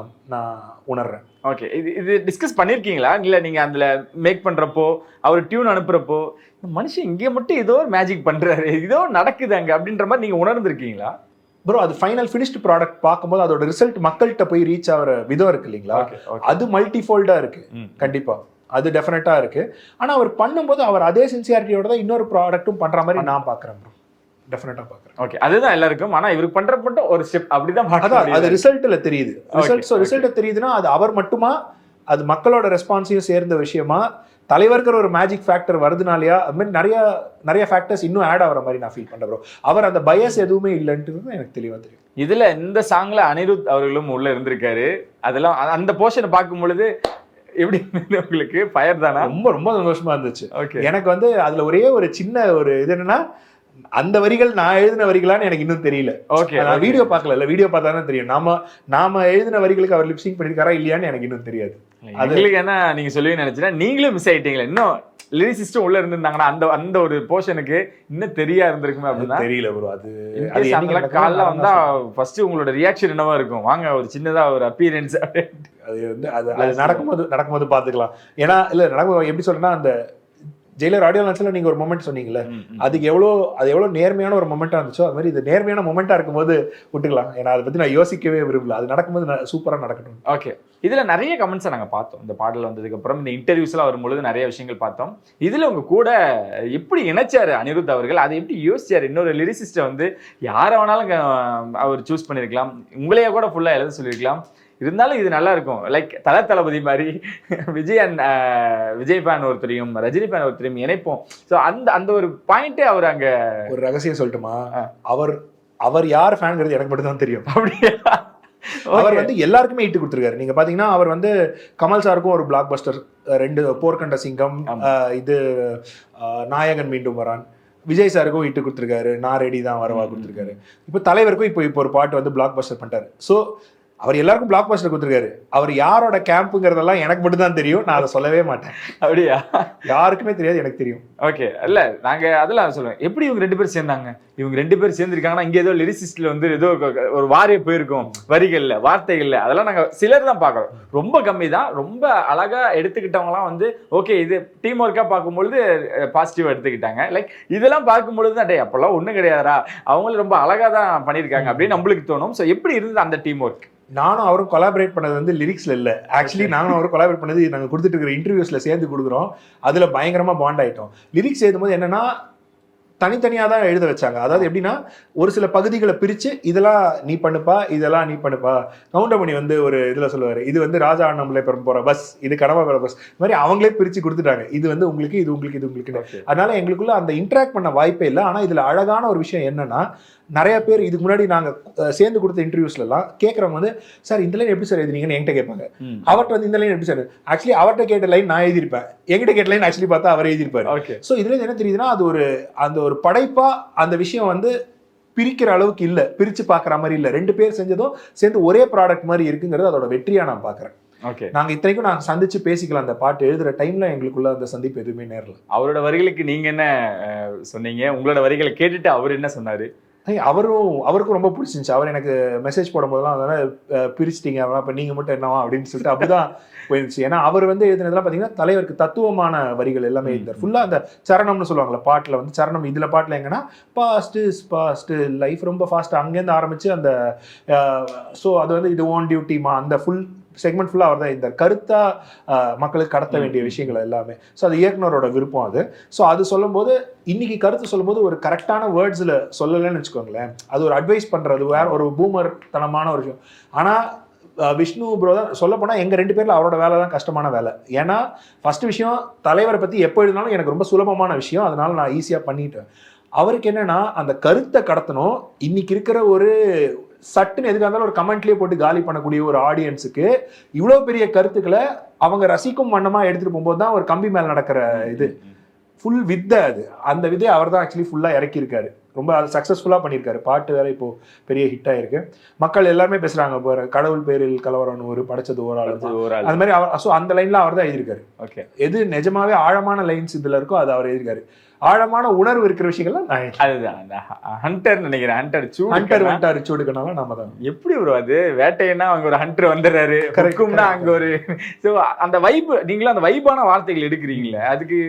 உணர்றேன். ஓகே, இது டிஸ்கஸ் பண்ணிருக்கீங்களா? இல்ல நீங்க அதுல மேக் பண்றப்போ அவர் டியூன் அனுப்புறப்போ இந்த மனுஷன் இங்கே மட்டும் ஏதோ ஒரு மேஜிக் பண்றாரு, ஏதோ நடக்குது அங்க அப்படின்ற மாதிரி நீங்க உணர்ந்திருக்கீங்களா? ப்ரோ அது ஃபைனல் ஃபினிஷ்டு ப்ராடக்ட் பார்க்கும்போது அதோட ரிசல்ட் மக்கள்கிட்ட போய் ரீச் ஆகிற விதம் இருக்கு இல்லைங்களா, அது மல்டிஃபோல்டா இருக்கு. கண்டிப்பா அது டெஃபினட்டா இருக்கு. ஆனா அவர் பண்ணும்போது அவர் அதே சின்சியாரிட்டியோட தான் இன்னொரு ப்ராடக்ட்டும் பண்ற மாதிரி நான் பாக்குறேன் ப்ரோ, டெஃபினட்டா பாக்குறேன். ஓகே, அதுதான் எல்லாருக்கும். ஆனா இவருக்கு பண்ற மட்டும் ஒரு ஸ்டெப் அப்படிதான் அது ரிசல்ட்ல தெரியுது. ரிசல்ட் தெரியுதுன்னா அது அவர் மட்டுமா, அது மக்களோட ரெஸ்பான்ஸையும் சேர்ந்த விஷயமா, தலைவர்கிற ஒரு மேஜிக் ஃபேக்டர் வருதுனாலயா, அது மாதிரி நிறைய ஃபேக்டர்ஸ் இன்னும் ஆட் ஆகிற மாதிரி நான் ஃபீல் பண்றேன் ப்ரோ. அவர் அந்த பயஸ் எதுவுமே இல்லைன்றது எனக்கு தெளிவா தெரியும். இதுல இந்த சாங்ல அனிருத் அவர்களும் உள்ள இருந்திருக்காரு. அதெல்லாம் அந்த போர்ஷனை பார்க்கும் பொழுது எப்படி உங்களுக்கு ஃபயர் தானா? ரொம்ப ரொம்ப சந்தோஷமா இருந்துச்சு. எனக்கு வந்து அதுல ஒரே ஒரு சின்ன ஒரு இது என்னன்னா, அந்த வரிகள் நான் எழுதின வரிகளான்னு எனக்கு இன்னும் தெரியல. ஓகே, நான் வீடியோ பார்க்கல, வீடியோ பார்த்தானே தெரியும். நாம எழுதின வரிகளுக்கு அவர் லிப்சிங் பண்ணிருக்காரா இல்லையான்னு எனக்கு இன்னும் தெரியாது. அதுக்கு என்ன நீங்க சொல்லுவீங்க நினைச்சேன், நீங்களும் மிஸ் ஆயிட்டீங்களா? இன்னும் லிரிசிஸ்டும் உள்ள இருந்திருந்தாங்கன்னா அந்த ஒரு போர்ஷனுக்கு இன்னும் தெரியா இருந்திருக்குமே அப்படின்னா தெரியல ப்ரோ. அது காலைல வந்தா ஃபர்ஸ்ட் உங்களோட ரியாக்ஷன் என்னவா இருக்கும்? வாங்க ஒரு சின்னதா ஒரு அப்பியரன்ஸ் அது வந்து அது நடக்கும்போது பாத்துக்கலாம். ஏன்னா இல்ல நடக்கும் எப்படி சொல்றேன்னா, அந்த ஜெயிலர் ஆடியோ லான்ச்ல நீங்க ஒரு மொமெண்ட் சொன்னீங்கல்ல, அது எவ்வளவு நேர்மையான ஒரு மொமெண்டா இருந்துச்சோ அது மாதிரி இது நேர்மையான மொமெண்டா இருக்கும்போது விட்டுக்கலாம். ஏன்னா அதை பத்தி நான் யோசிக்கவே விரும்பல. அது நடக்கும்போது சூப்பரா நடக்கட்டும். ஓகே, இதுல நிறைய கமெண்ட்ஸை நாங்க பார்த்தோம். இந்த பாடல் வந்ததுக்கு அப்புறம் இந்த இன்டர்வியூஸ் எல்லாம் வரும்பொழுது நிறைய விஷயங்கள் பார்த்தோம். இதுல உங்க கூட எப்படி இணைச்சாரு அனிருத் அவர்கள், அதை எப்படி யோசிச்சாரு? இன்னொரு லிரிசிஸ்ட வந்து யார வேணாலும் அவர் சூஸ் பண்ணிருக்கலாம், உங்களையே கூட ஃபுல்லா எழுத சொல்லியிருக்கலாம். இருந்தாலும் இது நல்லா இருக்கும். லைக் தளபதி மாதிரி விஜய் ஃபேன் ஒருத்தரையும் ரஜினி ஃபேன் ஒருத்தரையும் இணைப்போம். ஸோ அந்த ஒரு பாயிண்டே அவர் அங்க. ஒரு ரகசியம் சொல்லட்டுமா? அவர் யார் ஃபேன்ங்கிறது எனக்கு மட்டும் தான் தெரியும். அப்படியா? அவர் வந்து எல்லாருக்குமே இட்டு கொடுத்துருக்காரு. நீங்க பாத்தீங்கன்னா அவர் வந்து கமல் சாருக்கும் ஒரு பிளாக் பஸ்டர் 2 போர்க்கண்ட சிங்கம், இது நாயகன் மீண்டும் வரான். விஜய் சாருக்கும் இட்டு கொடுத்துருக்காரு, நான் ரெடி தான் வரவா கொடுத்துருக்காரு. இப்போ தலைவருக்கும் இப்போ ஒரு பாட்டு வந்து பிளாக் பஸ்டர் பண்ணிட்டாரு. ஸோ அவர் எல்லாருக்கும் பிளாக் பஸ்டர் கொடுத்துருக்காரு. அவர் யாரோட கேம்புங்கிறதெல்லாம் எனக்கு மட்டும் தான் தெரியும். நான் அதை சொல்லவே மாட்டேன். அப்படியா? யாருக்குமே தெரியாது, எனக்கு தெரியும். ஓகே, இல்ல நாங்க அதெல்லாம் சொல்லுவேன். எப்படி இவங்க 2 பேரும் சேர்ந்தாங்க? இவங்க 2 பேரும் சேர்ந்துருக்காங்கன்னா இங்க ஏதோ லிரிசிஸ்ட்ல வந்து ஏதோ ஒரு வாரிய போயிருக்கும், வரிகள்ல வார்த்தைகள்ல. அதெல்லாம் நாங்க சிலர் தான் பாக்குறோம், ரொம்ப கம்மி தான். ரொம்ப அழகா எடுத்துக்கிட்டவங்கலாம் வந்து ஓகே இது டீம் ஒர்க்கா பார்க்கும்பொழுது பாசிட்டிவா எடுத்துக்கிட்டாங்க. லைக் இதெல்லாம் பார்க்கும்பொழுது தான் டே அப்பெல்லாம் ஒண்ணும் கிடையாதா, அவங்களும் ரொம்ப அழகா தான் பண்ணியிருக்காங்க அப்படின்னு நம்மளுக்கு தோணும். ஸோ எப்படி இருந்தது அந்த டீம் ஒர்க்? நானும் அவரும் கொலாபரேட் பண்ணது வந்து லிரிக்ஸ்ல இல்ல. ஆக்சுவலி நானும் அவரும் கொலாபரேட் பண்ணது நாங்கள் கொடுத்துட்டு இருக்கிற இன்டர்வியூஸ்ல சேர்ந்து கொடுக்குறோம். அதுல பயங்கரமா பாண்ட் ஆயிட்டோம். லிரிக்ஸ் எழுதும்போது என்னன்னா தனித்தனியாக தான் எழுத வச்சாங்க. அதாவது எப்படின்னா ஒரு சில பகுதிகளை பிரித்து இதெல்லாம் நீ பண்ணுப்பா, இதெல்லாம் நீ பண்ணுப்பா. கவுண்டமணி வந்து ஒரு இதில் சொல்லுவார், இது வந்து ராஜா அண்ணாமலை போகிற பஸ், இது கடமை போகிற பஸ். இந்த மாதிரி அவங்களே பிரித்து கொடுத்துட்டாங்க. இது வந்து உங்களுக்கு, இது உங்களுக்கு, இது உங்களுக்கு. அதனால எங்களுக்குள்ள அந்த இன்ட்ராக்ட் பண்ண வாய்ப்பே இல்லை. ஆனால் இதில் அழகான ஒரு விஷயம் என்னன்னா, நிறைய பேர் இதுக்கு முன்னாடி நாங்கள் சேர்ந்து கொடுத்த இன்டர்வியூஸ்லாம் கேட்குறவங்க வந்து சார் இந்த லைன் எப்படி சார் எழுதுனீங்கன்னு என்கிட்ட கேட்பாங்க. அவர்கிட்ட வந்து இந்த லைன் எப்படி சார், ஆக்சுவலி அவர்கிட்ட கேட்ட லைன் நான் எழுதியிருப்பேன், என்கிட்ட கேட்ட லைன் ஆக்சுவலி பார்த்தா அவர் எழுதியிருப்பாரு. ஸோ இதுல என்ன தெரியுதுன்னா, அது அந்த ஒரு படைப்பா அந்த விஷயம் வந்து பிரிக்கிற அளவுக்கு இல்லை, பிரிச்சு பார்க்குற மாதிரி இல்லை. 2 பேர் செஞ்சதும் சேர்ந்து ஒரே ப்ராடக்ட் மாதிரி இருக்குங்கிறது அதோட வெற்றியா நான் பார்க்குறேன். ஓகே, நாங்க இத்தனைக்கும் நாங்க சந்திச்சு பேசிக்கலாம். அந்த பாட்டு எழுதுற டைம்ல எங்களுக்குள்ள அந்த சந்திப்பு எதுவுமே நேரல. அவரோட வரிகளுக்கு நீங்க என்ன சொன்னீங்க? உங்களோட வரிகளை கேட்டுட்டு அவர் என்ன சொன்னாரு? அவருக்கும் ரொம்ப பிடிச்சிருந்துச்சு. அவர் எனக்கு மெசேஜ் போடும் போதெல்லாம் அதனால பிரிச்சிட்டீங்க, அப்ப நீங்க மட்டும் என்னவா அப்படின்னு சொல்லிட்டு அப்படிதான் போயிருந்துச்சு. ஏன்னா அவர் வந்து எழுதினதெல்லாம் பாத்தீங்கன்னா தலைவருக்கு தத்துவமான வரிகள் எல்லாமே எழுந்தார். ஃபுல்லா அந்த சரணம்னு சொல்லுவாங்கல்ல பாட்டுல வந்து சரணம். இதுல பாட்டுல எங்கன்னா பாஸ்ட் இஸ் பாஸ்ட், லைஃப் ரொம்ப ஃபாஸ்ட், அங்கேருந்து ஆரம்பிச்சு அந்த ஸோ அது வந்து இது ஓன் டியூட்டிமா, அந்த ஃபுல் செக்மெண்ட் ஃபுல்லாக அவர் தான் இருந்தார். கருத்தா மக்களுக்கு கடத்த வேண்டிய விஷயங்கள் எல்லாமே. ஸோ அது இயக்குனரோட விருப்பம் அது. ஸோ அது சொல்லும்போது இன்னைக்கு கருத்து சொல்லும்போது ஒரு கரெக்டான வேர்ட்ஸில் சொல்லலைன்னு வச்சுக்கோங்களேன், அது ஒரு அட்வைஸ் பண்ணுறது வேற ஒரு பூமர் தனமான ஒரு விஷயம். ஆனால் விஷ்ணு ப்ரோ தான் சொல்ல போனால் எங்கள் 2 பேரில் அவரோட வேலை தான் கஷ்டமான வேலை. ஏன்னா ஃபர்ஸ்ட் விஷயம் தலைவரை பற்றி எப்போ எழுதினாலும் எனக்கு ரொம்ப சுலபமான விஷயம், அதனால நான் ஈஸியாக பண்ணிட்டேன். அவருக்கு என்னன்னா அந்த கருத்தை கடத்தணும். இன்னைக்கு இருக்கிற ஒரு சட்டுன்னு எதுக்காக இருந்தாலும் ஒரு கமெண்ட்லேயே போட்டு காலி பண்ணக்கூடிய ஒரு ஆடியன்ஸுக்கு இவ்வளோ பெரிய கருத்துக்களை அவங்க ரசிக்கும் வண்ணமாக எடுத்துகிட்டு போகும்போது தான் ஒரு கம்பி மேலே நடக்கிற இது ஃபுல் வித்தை. அது அந்த விதையை அவர் தான் ஆக்சுவலி ஃபுல்லாக இறக்கியிருக்காரு. ரொம்ப அது சக்ஸஸ்ஃபுல்லாக பண்ணியிருக்காரு. பாட்டு வேற இப்போ பெரிய ஹிட் ஆயிருக்கு. மக்கள் எல்லாருமே பேசுறாங்க, இப்போ கடவுள் பேரில் கலவரம்னு ஒரு படைச்சது ஓராள், அது மாதிரி அவர். ஸோ அந்த லைன்ல அவர் தான் எழுதியிருக்காரு. ஓகே, எது நிஜமாவே ஆழமான லைன்ஸ் இதுல இருக்கோ அது அவர் எழுதியிருக்காரு. ஆழமான உணர்வு இருக்கிற விஷயங்கள்லாம் அதுதான் ஹண்டர் நினைக்கிறேன். ஹண்டர் சூடுக்கனால நாம தான். எப்படி ப்ரோ அது வேட்டைன்னா அவங்க ஒரு ஹண்டர் வந்துடுறாரு, கரெக்டும்னா அங்க ஒரு ஸோ அந்த வைப், நீங்களும் அந்த வைப்பான வார்த்தைகள் எடுக்கிறீங்களே, அதுக்கு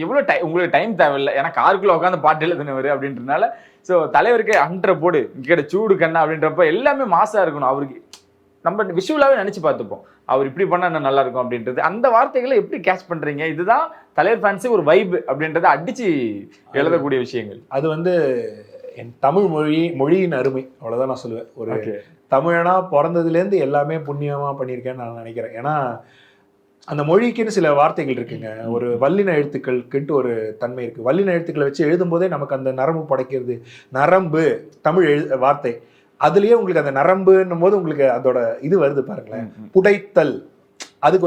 எவ்வளவு டைம் உங்களுக்கு டைம் தேவையில்லை. ஏன்னா காருக்குள்ள உட்காந்து பாட்டு எழுதுனவர் அப்படின்றதுனால. ஸோ தலைவருக்கு ஹண்டரை போடு இங்கிட்ட சூடு கண்ணா அப்படின்றப்ப எல்லாமே மாசா இருக்கணும். அவருக்கு நம்ம விஷுவலாவே நினைச்சு பார்த்துப்போம், அவர் இப்படி பண்ணா என்ன நல்லா இருக்கும் அப்படின்றது. அந்த வார்த்தைகளை எப்படி கேட்ச் பண்றீங்க? இதுதான் தலைவர் ஃபேன்ஸுக்கு ஒரு வைப் அப்படின்றத அடிச்சு எழுதக்கூடிய விஷயங்கள். அது வந்து என் தமிழ் மொழியின் அருமை, அவ்வளவுதான் நான் சொல்லுவேன். ஒரு தமிழனா பிறந்ததுலேருந்து எல்லாமே புண்ணியமா பண்ணியிருக்கேன்னு நான் நினைக்கிறேன். ஏன்னா அந்த மொழிக்குன்னு சில வார்த்தைகள் இருக்குங்க. ஒரு வல்லின எழுத்துக்களுக்குன்ட்டு ஒரு தன்மை இருக்கு. வல்லின எழுத்துக்களை வச்சு எழுதும் போதே நமக்கு அந்த நரம்பு படைக்கிறது. நரம்பு தமிழ் வார்த்தை, அதுலயே உங்களுக்கு அந்த நரம்புன்னும் போது உங்களுக்கு அதோட இது வருது பாருங்களேன், புடைத்தல். அதுக்கு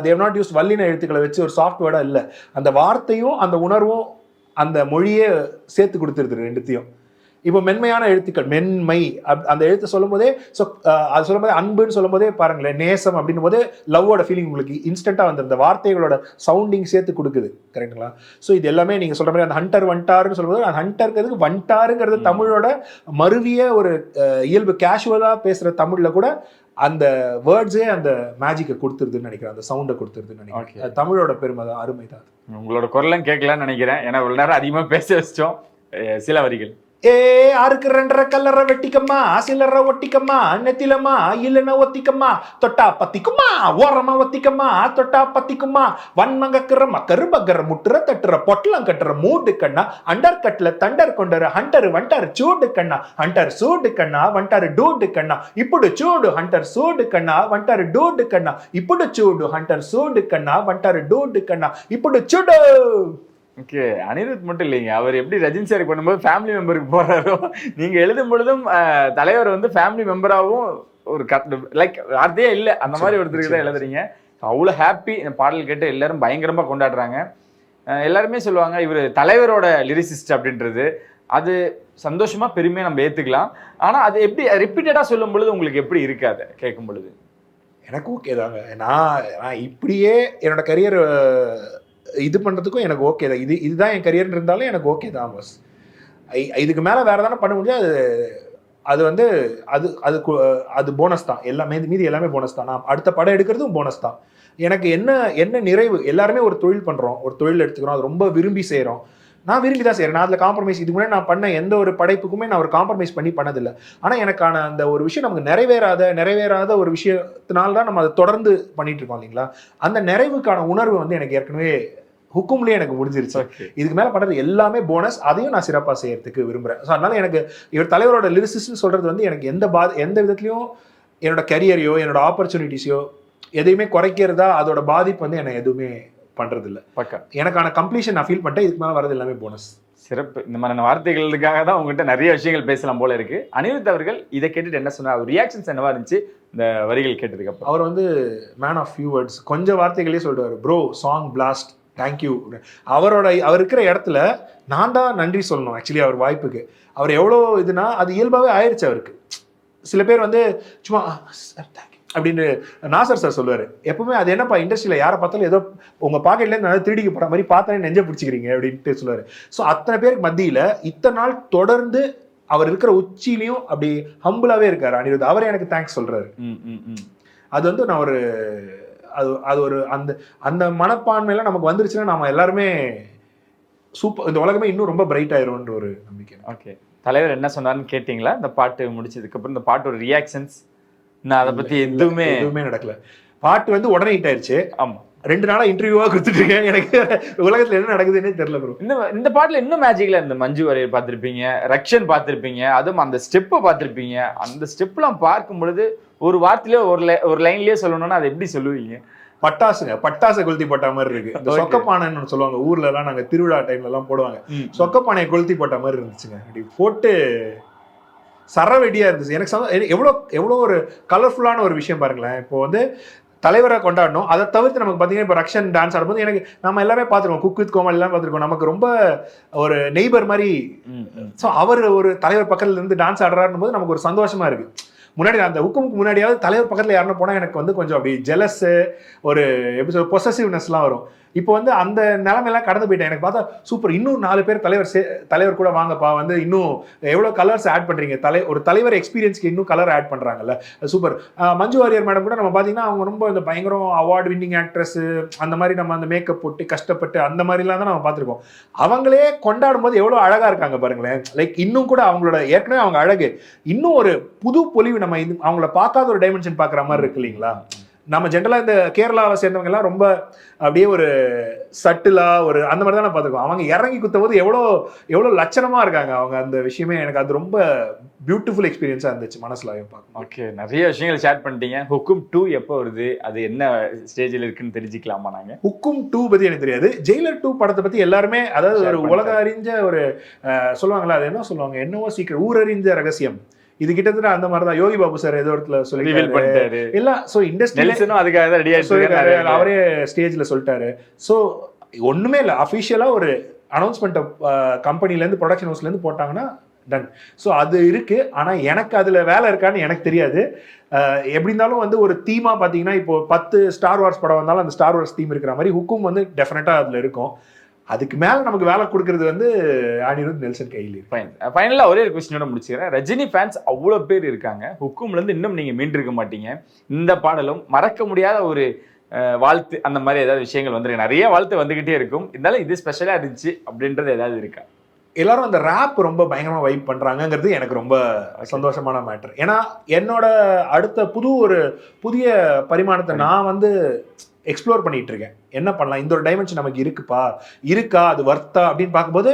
தேவ் நாட் யூஸ் வல்லின எழுத்துக்களை வச்சு ஒரு சாஃப்ட்வேர்டா இல்லை, அந்த வார்த்தையும் அந்த உணர்வும் அந்த மொழியே சேர்த்து கொடுத்துருது ரெண்டுத்தையும். இப்போ மென்மையான எழுத்துக்கள், மென்மை அந்த எழுத்து சொல்லும் போதே, ஸோ அது சொல்லும் போதே அன்புன்னு சொல்லும் போதே பாருங்களேன், நேசம் அப்படின்னும் போது லவ்வோட ஃபீலிங் உங்களுக்கு இன்ஸ்டன்டா வந்து அந்த வார்த்தைகளோட சவுண்டிங் சேர்த்து கொடுக்குது. கரெக்டுங்களா? ஸோ இது எல்லாமே நீங்க சொல்ற மாதிரி அந்த ஹண்டர் வண்டாருன்னு சொல்லும்போது அந்த ஹண்டருங்கிறதுக்கு வண்டாருங்கிறது தமிழோட மருவிய ஒரு இயல்பு, கேஷுவலா பேசுற தமிழ்ல கூட அந்த வேர்ட்ஸே அந்த மேஜிக்கை கொடுத்துருதுன்னு நினைக்கிறேன், அந்த சவுண்டை கொடுத்துருதுன்னு நினைக்கிறேன். தமிழோட பெருமை தான், அருமை தான். உங்களோட குரலாம் கேட்கலான்னு நினைக்கிறேன், ஏன்னா இவ்வளவு நேரம் அதிகமா பேச வச்சிட்டோம். சில வரிகள். ஆறுக்கு 2.5 கல்லற வெட்டிக்கம்மா, சில்லற ஒட்டிக்கம்மா, நெத்திலம்மா இல்லைன்னா ஒத்திக்கம்மா, தொட்டா பத்திக்குமா, ஓரமா ஒத்திக்கம்மா, தொட்டா பத்திக்குமா, வன்மங்கக்கிற மக்கரு பக்கர முட்டுற தட்டுற பொட்டலம் கட்டுற மூடு கண்ணா, அண்டர் கட்ல தண்டர் கொண்டரு ஹண்டர் வண்டர் சூடு கண்ணா, ஹண்டர் சூடு கண்ணா வண்டர் டூடு கண்ணா, ఇప్పుడు చూడు ஹண்டர் சூடு கண்ணா வண்டர் டூடு கண்ணா, ఇప్పుడు చూడు ஹண்டர் சூடு கண்ணா வண்டர் டூடு கண்ணா, ఇప్పుడు చూడు. ஓகே, அனிருத் மட்டும் இல்லைங்க, அவர் எப்படி ரஜினி சார் பண்ணும்போது ஃபேமிலி மெம்பருக்கு போறாரோ, நீங்க எழுதும் பொழுதும் தலைவர் வந்து ஃபேமிலி மெம்பராகவும் ஒரு லைக் வார்த்தையே இல்லை அந்த மாதிரி ஒருத்தருக்கு தான் எழுதுறீங்க. அவ்வளோ ஹாப்பி. இந்த பாடல் கேட்டு எல்லாரும் பயங்கரமா கொண்டாடுறாங்க. எல்லாருமே சொல்லுவாங்க இவர் தலைவரோட லிரிசிஸ்ட் அப்படின்றது. அது சந்தோஷமா பெருமையா நம்ம ஏத்துக்கலாம். ஆனா அது எப்படி ரிப்பீட்டடா சொல்லும் பொழுது உங்களுக்கு எப்படி இருக்காது கேட்கும் பொழுது? எனக்கு ஓகே தாங்க. நான் இப்படியே என்னோட கரியர் இது பண்ணுறதுக்கும் எனக்கு ஓகே தான். இதுதான் என் கரியர் இருந்தாலும் எனக்கு ஓகே தான் பஸ். இதுக்கு மேலே வேறு தானே பண்ண முடியாது. அது வந்து அது போனஸ் தான். எல்லாமே மீதி எல்லாமே போனஸ் தான். நான் அடுத்த படம் எடுக்கிறதும் போனஸ் தான். எனக்கு என்ன நிறைவு, எல்லாருமே ஒரு தொழில் பண்ணுறோம், ஒரு தொழில் எடுத்துக்கிறோம், அது ரொம்ப விரும்பி செய்கிறோம். நான் விரும்பி தான் செய்கிறேன். நான் அதில் காம்ப்ரமைஸ், இதுக்கு முன்னாடி நான் பண்ண எந்த ஒரு படைப்புக்குமே நான் ஒரு காம்ப்ரமைஸ் பண்ணதில்லை. ஆனால் எனக்கான அந்த ஒரு விஷயம் நமக்கு நிறைவேறாத ஒரு விஷயத்தினால தான் நம்ம அதை தொடர்ந்து பண்ணிட்டு இருக்கோம் இல்லைங்களா. அந்த நிறைவுக்கான உணர்வு வந்து எனக்கு ஏற்கனவே ஹுக்கும்லேயே எனக்கு முடிஞ்சிருச்சு. இதுக்கு மேலே பண்ணுறது எல்லாமே போனஸ். அதையும் நான் சிறப்பாக செய்யறதுக்கு விரும்புகிறேன். ஸோ அதனால எனக்கு இவர் தலைவரோட லிரிசிஸ்ட்னு சொல்கிறது வந்து எனக்கு எந்த விதத்துலையும் என்னோட கரியரையோ என்னோட ஆப்பர்ச்சுனிட்டிஸையோ எதையுமே குறைக்கிறதா அதோட பாதிப்பு வந்து எனக்கு எதுவுமே பண்றதில்லை. பக்கா எனக்கான கம்ப்ளீஷன் நான் ஃபீல் பண்ணிட்டேன். இதுக்கு மேலே வரது எல்லாமே போனஸ். சிறப்பு. இந்த மாதிரியான வார்த்தைகளுக்காக தான் உங்ககிட்ட நிறைய விஷயங்கள் பேசலாம் போல இருக்கு. அனிருத் அவர்கள் இதை கேட்டுட்டு என்ன சொன்னார், ரியாக்ஷன்ஸ் என்னவா இருந்துச்சு இந்த வரிகள் கேட்டதுக்கு அப்புறம்? அவர் வந்து மேன் ஆஃப் ஃபியூ வேர்ட்ஸ், கொஞ்சம் வார்த்தைகளே சொல்றாரு. Bro song blast, thank you. அவர் இருக்கிற இடத்துல நான் தான் நன்றி சொல்லணும். ஆக்சுவலி அவர் வாய்ப்புக்கு அவர் எவ்வளோ இதுனா அது இயல்பாகவே ஆயிடுச்சு அவருக்கு. சில பேர் வந்து சும்மா அப்படின்னு நாசர் சார் சொல்லுவார் எப்பவுமே, அது என்னப்பா இண்டஸ்ட்ரியில் யாரை பார்த்தாலும் ஏதோ உங்கள் பாக்கெட்லேருந்து நல்லா திருடிக்கு போகிற மாதிரி பார்த்தாலே நெஞ்ச பிடிச்சிக்கிறீங்க அப்படின்ட்டு சொல்லுவார். ஸோ அத்தனை பேருக்கு மத்தியில் இத்தனை நாள் தொடர்ந்து அவர் இருக்கிற உச்சிலையும் அப்படி ஹம்பிளாகவே இருக்கார் அனிருத். அவரே எனக்கு தேங்க்ஸ் சொல்கிறாரு. அது வந்து நான் ஒரு அது ஒரு அந்த மனப்பான்மையெல்லாம் நமக்கு வந்துருச்சுன்னா நம்ம எல்லாருமே சூப்பர், இந்த உலகமே இன்னும் ரொம்ப பிரைட் ஆயிரும்ன்ற ஒரு நம்பிக்கை. ஓகே, தலைவர் என்ன சொன்னார்னு கேட்டிங்களா? இந்த பாட்டு முடிச்சதுக்கப்புறம் இந்த பாட்டோட ரியாக்ஷன்ஸ்? நான் அதை பற்றி எதுவுமே நடக்கல. பாட்டு வந்து உடனே ஹிட் ஆயிடுச்சு. ஆமாம், 2 நாளா இன்டர்வியூவா கொடுத்துட்டு இருக்கேன். எனக்கு உலகத்துல என்ன நடக்குதுன்னே தெரியல ப்ரோ. இந்த பாட்டுல இன்னும் மேஜிக்ல இந்த மஞ்சு வாரியர் பார்த்திருப்பீங்க, ரக்ஷன் பார்த்திருப்பீங்க, அதுவும் அந்த ஸ்டெப்பை பார்த்திருப்பீங்க. அந்த ஸ்டெப்லாம் பார்க்கும் பொழுது ஒரு வார்த்தையிலே ஒரு லைன்லயே சொல்லணும்னா அதை எப்படி சொல்லுவீங்க? பட்டாசை கொளுத்தி போட்ட மாதிரி இருக்கு. இந்த சொக்கப்பானைன்னு சொல்லுவாங்க ஊர்ல எல்லாம், நாங்க திருவிழா டைம்ல எல்லாம் போடுவாங்க. சொக்கப்பானையை கொளுத்தி போட்ட மாதிரி இருந்துச்சுங்க. அப்படி போட்டு சரவெடியா இருந்துச்சு. எனக்கு எவ்வளோ ஒரு கலர்ஃபுல்லான ஒரு விஷயம் பாருங்களேன். இப்போ வந்து தலைவரை கொண்டாடணும். அதை தவிர்த்து நமக்கு பார்த்தீங்கன்னா இப்போ ரக்ஷன் டான்ஸ் ஆடும்போது எனக்கு நம்ம எல்லாமே பார்த்துருக்கோம், குக் வித் கோமாளி எல்லாம் பார்த்துருக்கோம். நமக்கு ரொம்ப ஒரு நெய்பர் மாதிரி. ஸோ அவர் ஒரு தலைவர் பக்கத்துல இருந்து டான்ஸ் ஆடுறாருன்னு போது நமக்கு ஒரு சந்தோஷமா இருக்கு. முன்னாடி அந்த ஹுக்குமுக்கு முன்னாடியாவது தலைவர் பக்கத்தில் யாருன்னு போனால் எனக்கு வந்து கொஞ்சம் அப்படி ஜெலஸ், ஒரு எப்படி சொல்ற பொசசிவ்னஸ்லாம் வரும். இப்போ வந்து அந்த நிலைமையெல்லாம் கடந்து போயிட்டேன். எனக்கு பார்த்தா சூப்பர், இன்னும் 4 பேர் தலைவர் கூட வாங்கப்பா, வந்து இன்னும் எவ்வளோ கலர்ஸ் ஆட் பண்ணுறீங்க, ஒரு தலைவர் எக்ஸ்பீரியன்ஸ்க்கு இன்னும் colour add பண்ணுறாங்கல்ல, super. Manju Warrier madam கூட நம்ம பார்த்தீங்கன்னா அவங்க ரொம்ப இந்த பயங்கரம் அவார்டு வின்னிங் ஆக்ட்ரஸ், அந்த மாதிரி நம்ம அந்த மேக்கப் போட்டு கஷ்டப்பட்டு அந்த மாதிரிலாம் தான் நம்ம பார்த்துருக்கோம். அவங்களே கொண்டாடும் போது எவ்வளோ அழகாக இருக்காங்க பாருங்களேன். லைக் இன்னும் கூட அவங்களோட ஏற்கனவே அவங்க அழகு இன்னும் ஒரு புது பொலிவு, நம்ம அவங்கள பார்க்காத ஒரு டைமென்ஷன் பார்க்குற மாதிரி இருக்கு இல்லைங்களா. நம்ம ஜென்ரலாக இந்த கேரளாவை சேர்ந்தவங்க எல்லாம் ரொம்ப அப்படியே ஒரு சட்டிலா ஒரு அந்த மாதிரி தான் நான் பார்த்துருக்கோம். அவங்க இறங்கி குத்தும் போது எவ்வளோ லட்சணமாக இருக்காங்க அவங்க. அந்த விஷயமே எனக்கு அது ரொம்ப பியூட்டிஃபுல் எக்ஸ்பீரியன்ஸாக இருந்துச்சு மனசில் பார்க்கணும். ஓகே, நிறைய விஷயங்கள் ஷேர் பண்ணிட்டீங்க. ஹுக்கும் 2 எப்போ வருது, அது என்ன ஸ்டேஜில் இருக்குன்னு தெரிஞ்சுக்கலாமா? நாங்கள் ஹுக்கும் 2 பற்றி எனக்கு தெரியாது. ஜெயிலர் 2 படத்தை பற்றி எல்லாருமே, அதாவது ஒரு உலக அறிஞ்ச ஒரு சொல்லுவாங்களா, அது என்ன சொல்லுவாங்க, என்னவோ சீக்கிரம் ஊரறிஞ்ச ரகசியம். இது கிட்டத்தட்ட அந்த மாதிரி தான். யோகி பாபு சார் ஏதோ இடத்துல சொல்லி எல்லாம். ஸோ இண்டஸ்ட்ரி அவரே ஸ்டேஜ்ல சொல்லிட்டாரு. ஸோ ஒண்ணுமே இல்லை, அஃபிஷியலா ஒரு அனௌன்ஸ்மெண்ட் கம்பெனிலேருந்து ப்ரொடக்ஷன் ஹவுஸ்லேருந்து போட்டாங்கன்னா டன். ஸோ அது இருக்கு. ஆனா எனக்கு அதுல வேலை இருக்கான்னு எனக்கு தெரியாது. எப்படி இருந்தாலும் வந்து ஒரு தீமா பாத்தீங்கன்னா இப்போ 10 ஸ்டார் வார்ஸ் படம் வந்தாலும் அந்த ஸ்டார் வார்ஸ் தீம் இருக்கிற மாதிரி ஹுக்கும் வந்து டெஃபினட்டா அதுல இருக்கும். அதுக்கு மேல நமக்கு வேலை கொடுக்கறது வந்து அனிருத் நெல்சன் கையில் இருக்கு. ஃபைனலா ஒரே ஒரு கொஸ்டினோட முடிச்சுக்கிறேன். ரஜினி ஃபேன்ஸ் அவ்வளவு பேர் இருக்காங்க, ஹுக்கும்ல இருந்து இன்னும் நீங்க மீண்டிருக்க மாட்டீங்க. இந்த பாடலும் மறக்க முடியாத ஒரு வாழ்த்து அந்த மாதிரி ஏதாவது விஷயங்கள் வந்துருக்கு. நிறைய வாழ்த்து வந்துகிட்டே இருக்கும், இருந்தாலும் இது ஸ்பெஷலா இருந்துச்சு அப்படின்றது ஏதாவது இருக்கா? எல்லாரும் அந்த ரேப் ரொம்ப பயங்கரமா வைப் பண்றாங்கிறது எனக்கு ரொம்ப சந்தோஷமான மேட்டர். ஏன்னா என்னோட அடுத்த புதிய பரிமாணத்தை நான் வந்து எக்ஸ்ப்ளோர் பண்ணிட்டு இருக்கேன். என்ன பண்ணலாம், இந்த ஒரு டைமென்ஷன் நமக்கு இருக்கா, அது வர்த்தா அப்படின்னு பார்க்கும்போது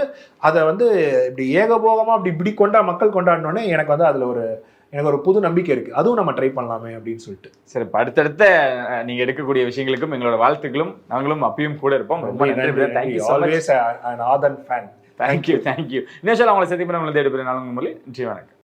அதை வந்து இப்படி ஏகபோகமா இப்படி மக்கள் கொண்டாடினோடனே எனக்கு வந்து அதுல ஒரு புது நம்பிக்கை இருக்கு. அதுவும் நம்ம ட்ரை பண்ணலாமே அப்படின்னு சொல்லிட்டு. சரி, இப்போ அடுத்தடுத்த நீங்க எடுக்கக்கூடிய விஷயங்களுக்கும் எங்களோட வாழ்த்துக்களும் நாங்களும் அப்பயும் கூட இருப்போம். ரொம்ப நன்றி. Thank you. Always an ardent fan. Thank you. இன்னும் அவங்களை சந்திப்பு நம்மளை தேடி போய் நாளுங்க முறை. வணக்கம்.